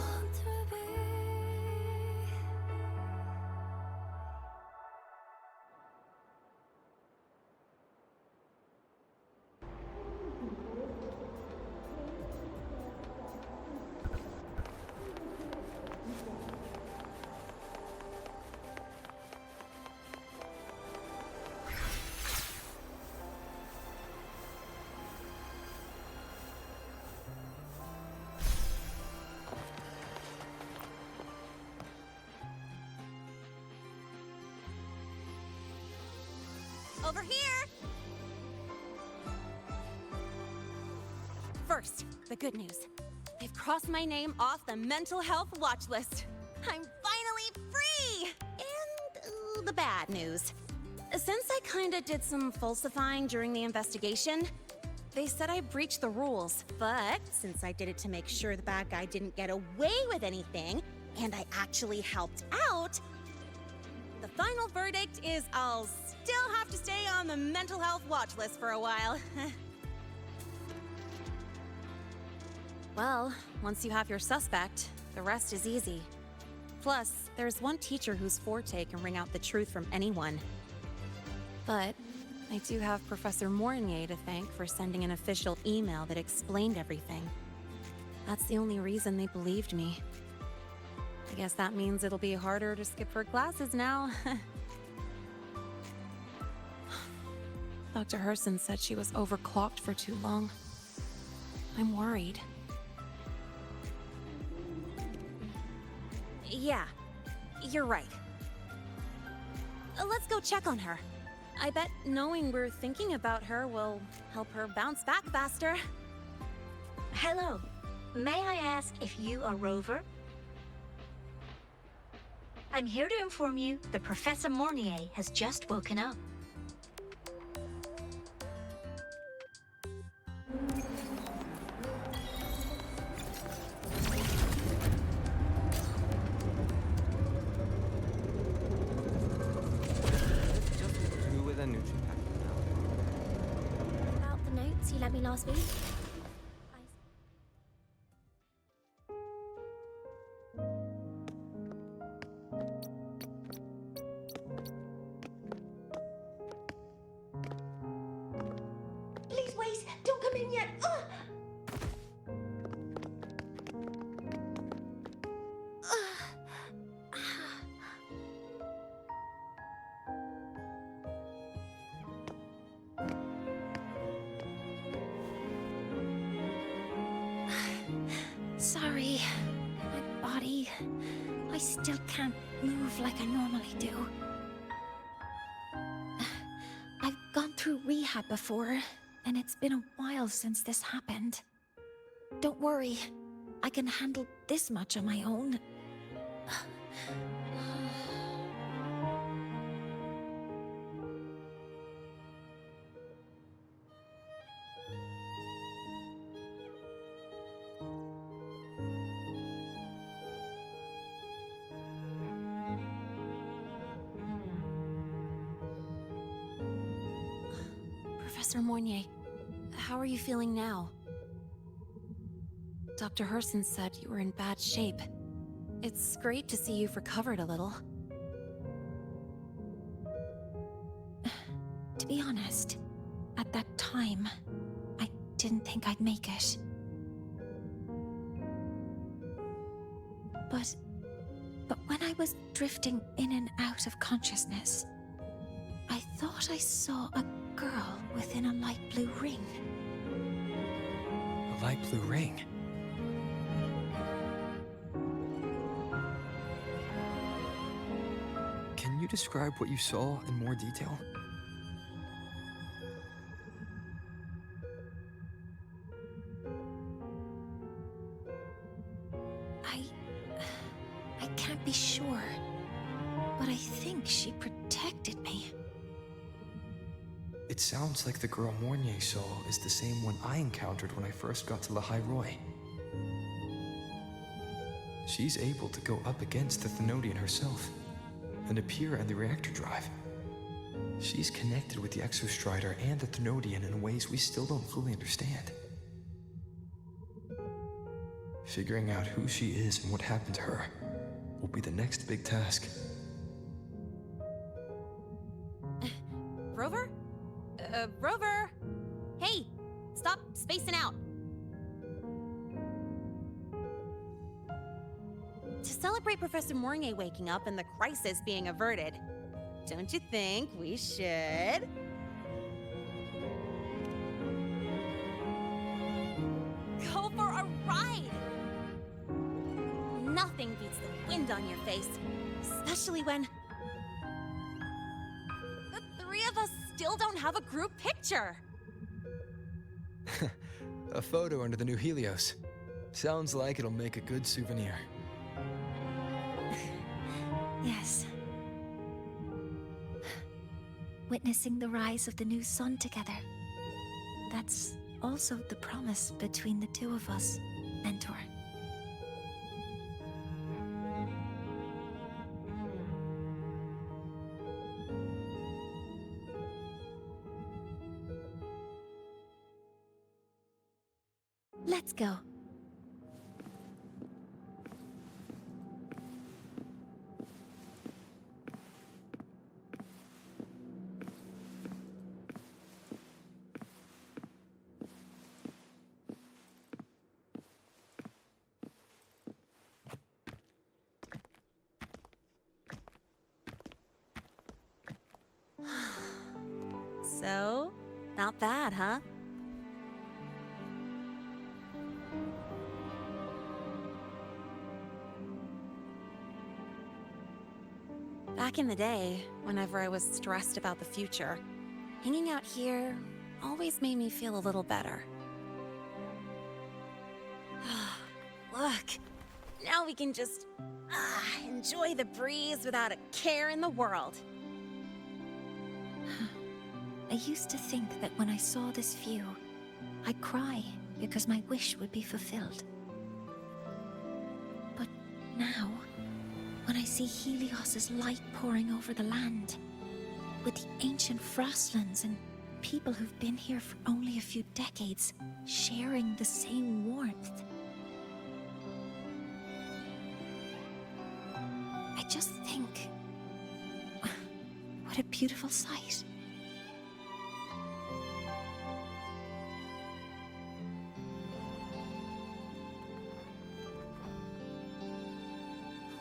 Over here! First, the good news. They've crossed my name off the mental health watch list. I'm finally free! And the bad news. Since I kinda did some falsifying during the investigation, they said I breached the rules. But since I did it to make sure the bad guy didn't get away with anything, and I actually helped out, the final verdict is I'll still have to stay on the mental health watch list for a while. Well, once you have your suspect, the rest is easy. Plus, there's one teacher whose forte can wring out the truth from anyone. But I do have Professor Mornye to thank for sending an official email that explained everything. That's the only reason they believed me. I guess that means it'll be harder to skip her classes now. Dr. Herson said she was overclocked for too long. I'm worried. Yeah, you're right. Let's go check on her. I bet knowing we're thinking about her will help her bounce back faster. Hello. May I ask if you are Rover? I'm here to inform you that Professor Mornye has just woken up. About the notes you lent me last week. Please wait! Don't come in yet! Sorry. My body. I still can't move like I normally do. I've gone through rehab before, and it's been a while since this happened. Don't worry. I can handle this much on my own. Professor Mornye, how are you feeling now? Dr. Herson said you were in bad shape. It's great to see you've recovered a little. To be honest, at that time, I didn't think I'd make it. But when I was drifting in and out of consciousness, I thought I saw a girl within a light blue ring. A light blue ring? Can you describe what you saw in more detail? I can't be sure, but I think she protected me. It sounds like the girl Mornye saw is the same one I encountered when I first got to Lahai-Roi. She's able to go up against the Thenodian herself and appear in the reactor drive. She's connected with the Exostrider and the Thenodian in ways we still don't fully understand. Figuring out who she is and what happened to her will be the next big task. Rover? Rover! Hey! Stop spacing out! To celebrate Professor Mornye waking up and the crisis being averted, don't you think we should? Go for a ride! Nothing beats the wind on your face, especially when the three of us still don't have a group picture. A photo under the new Helios. Sounds like it'll make a good souvenir. Yes. Witnessing the rise of the new sun together. That's also the promise between the two of us, Mentor. Let's go. So, not bad, huh? Back in the day, whenever I was stressed about the future, hanging out here always made me feel a little better. Look, now we can just enjoy the breeze without a care in the world. I used to think that when I saw this view, I'd cry because my wish would be fulfilled. But now, when I see Helios's light pouring over the land, with the ancient frostlands and people who've been here for only a few decades sharing the same warmth, I just think, what a beautiful sight.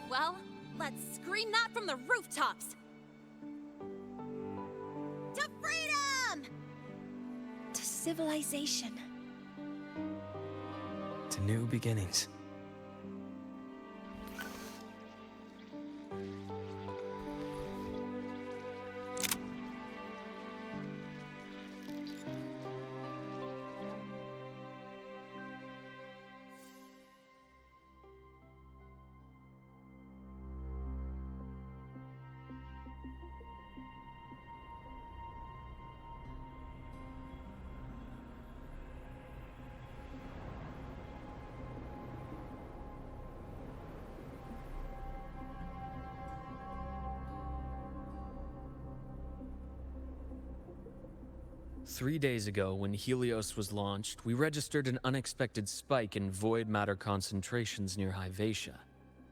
Well, let's scream that from the rooftops! To freedom! To civilization. To new beginnings. Three days ago, when Helios was launched, we registered an unexpected spike in void matter concentrations near Lahai-Roi.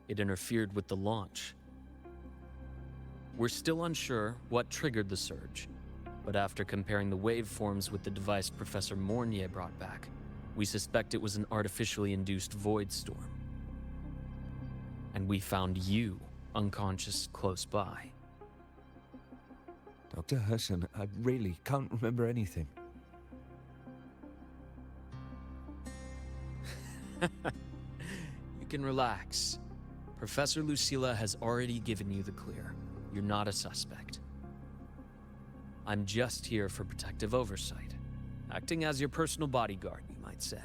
It interfered with the launch. We're still unsure what triggered the surge, but after comparing the waveforms with the device Professor Mornye brought back, we suspect it was an artificially induced void storm. And we found you unconscious close by. Dr. Husson, I really can't remember anything. You can relax. Professor Lucilla has already given you the clear. You're not a suspect. I'm just here for protective oversight, acting as your personal bodyguard, you might say.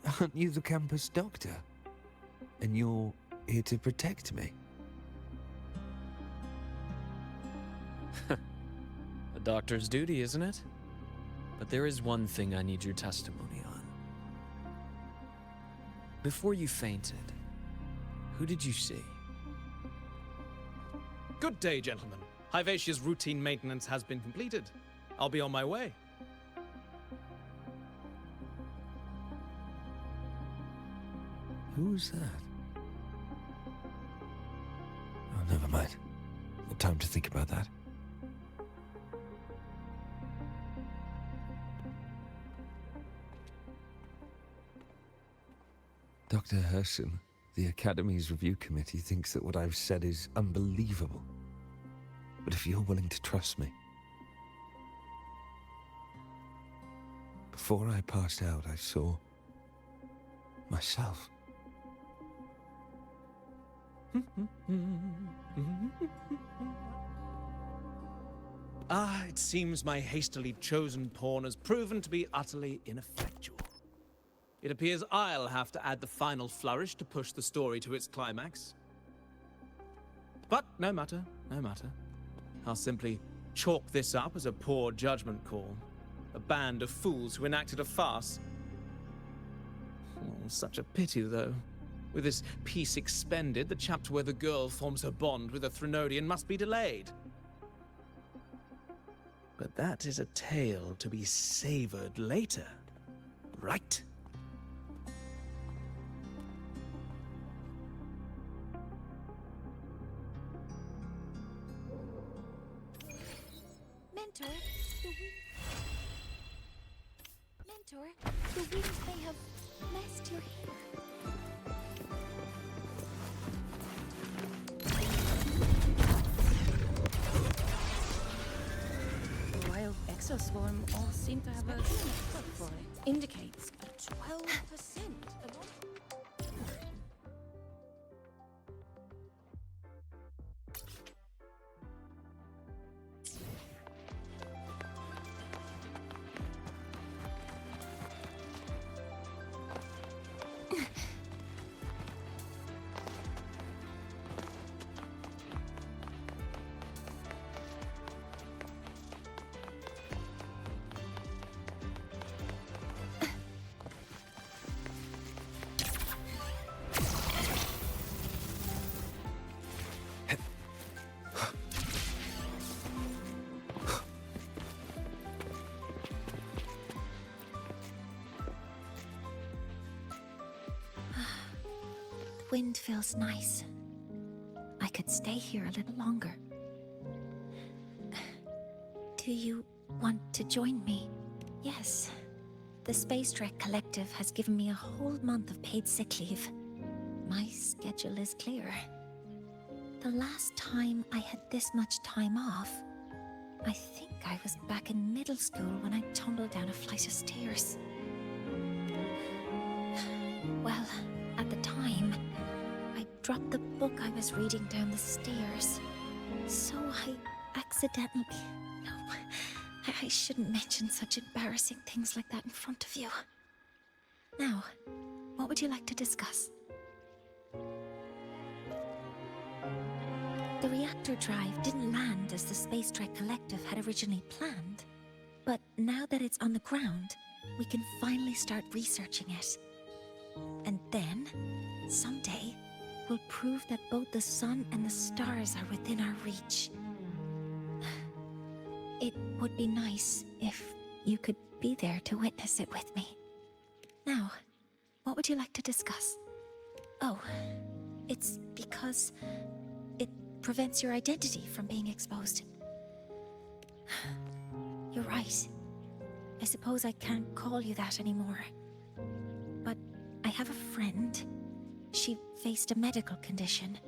Aren't you the campus doctor? And you're here to protect me? A doctor's duty, isn't it? But there is one thing I need your testimony on. Before you fainted, who did you see? Good day, gentlemen. Lahai-Roi's routine maintenance has been completed. I'll be on my way. Who's that? Oh, never mind. No time to think about that. Dr. Herson, the Academy's review committee thinks that what I've said is unbelievable. But if you're willing to trust me... Before I passed out, I saw... myself. It seems my hastily chosen pawn has proven to be utterly ineffectual. It appears I'll have to add the final flourish to push the story to its climax. But no matter, no matter. I'll simply chalk this up as a poor judgment call. A band of fools who enacted a farce. Oh, such a pity, though. With this piece expended, the chapter where the girl forms her bond with a Threnodian must be delayed. But that is a tale to be savored later, right? Mentor, the wind may have messed your hair. The wild exoswarm all seem to have a for it. Indicates a 12%. Wind feels nice. I could stay here a little longer. Do you want to join me? Yes. The Space Trek Collective has given me a whole month of paid sick leave. My schedule is clear. The last time I had this much time off, I think I was back in middle school when I tumbled down a flight of stairs. Well, at the time, I dropped the book I was reading down the stairs. So I accidentally... No, I shouldn't mention such embarrassing things like that in front of you. Now, what would you like to discuss? The reactor drive didn't land as the Space Trek Collective had originally planned. But now that it's on the ground, we can finally start researching it. And then, someday, we'll prove that both the sun and the stars are within our reach. It would be nice if you could be there to witness it with me. Now, what would you like to discuss? Oh, it's because it prevents your identity from being exposed. You're right. I suppose I can't call you that anymore. But I have a friend. She faced a medical condition,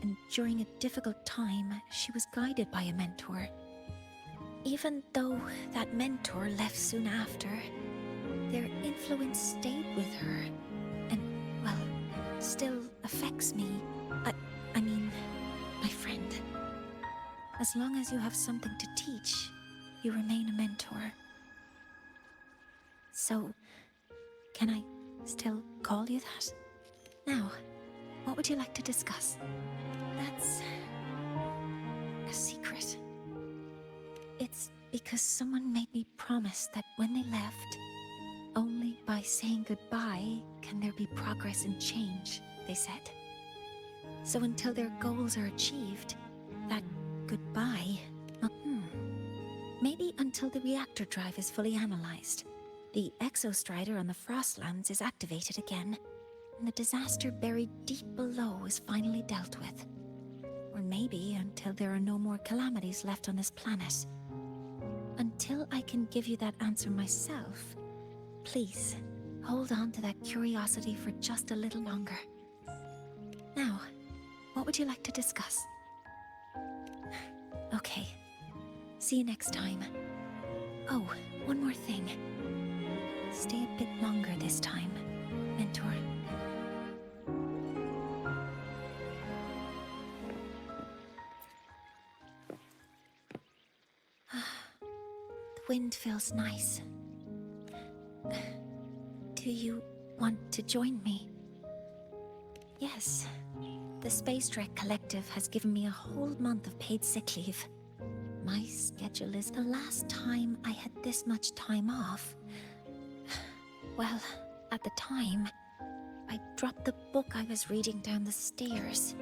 and during a difficult time, she was guided by a mentor. Even though that mentor left soon after, their influence stayed with her, and, well, still affects me. I mean, my friend. As long as you have something to teach, you remain a mentor. So, can I still call you that? Now, what would you like to discuss? That's a secret. It's because someone made me promise that when they left, only by saying goodbye can there be progress and change, they said. So until their goals are achieved, that goodbye... Maybe until the reactor drive is fully analyzed. The exostrider on the Frostlands is activated again. and the disaster buried deep below is finally dealt with. Or maybe until there are no more calamities left on this planet. Until I can give you that answer myself, please, hold on to that curiosity for just a little longer. Now, what would you like to discuss? Okay. See you next time. Oh, one more thing. Stay a bit longer this time, Mentor. The wind feels nice. Do you want to join me? Yes. The Space Trek Collective has given me a whole month of paid sick leave. My schedule is the last time I had this much time off. Well, at the time, I dropped the book I was reading down the stairs.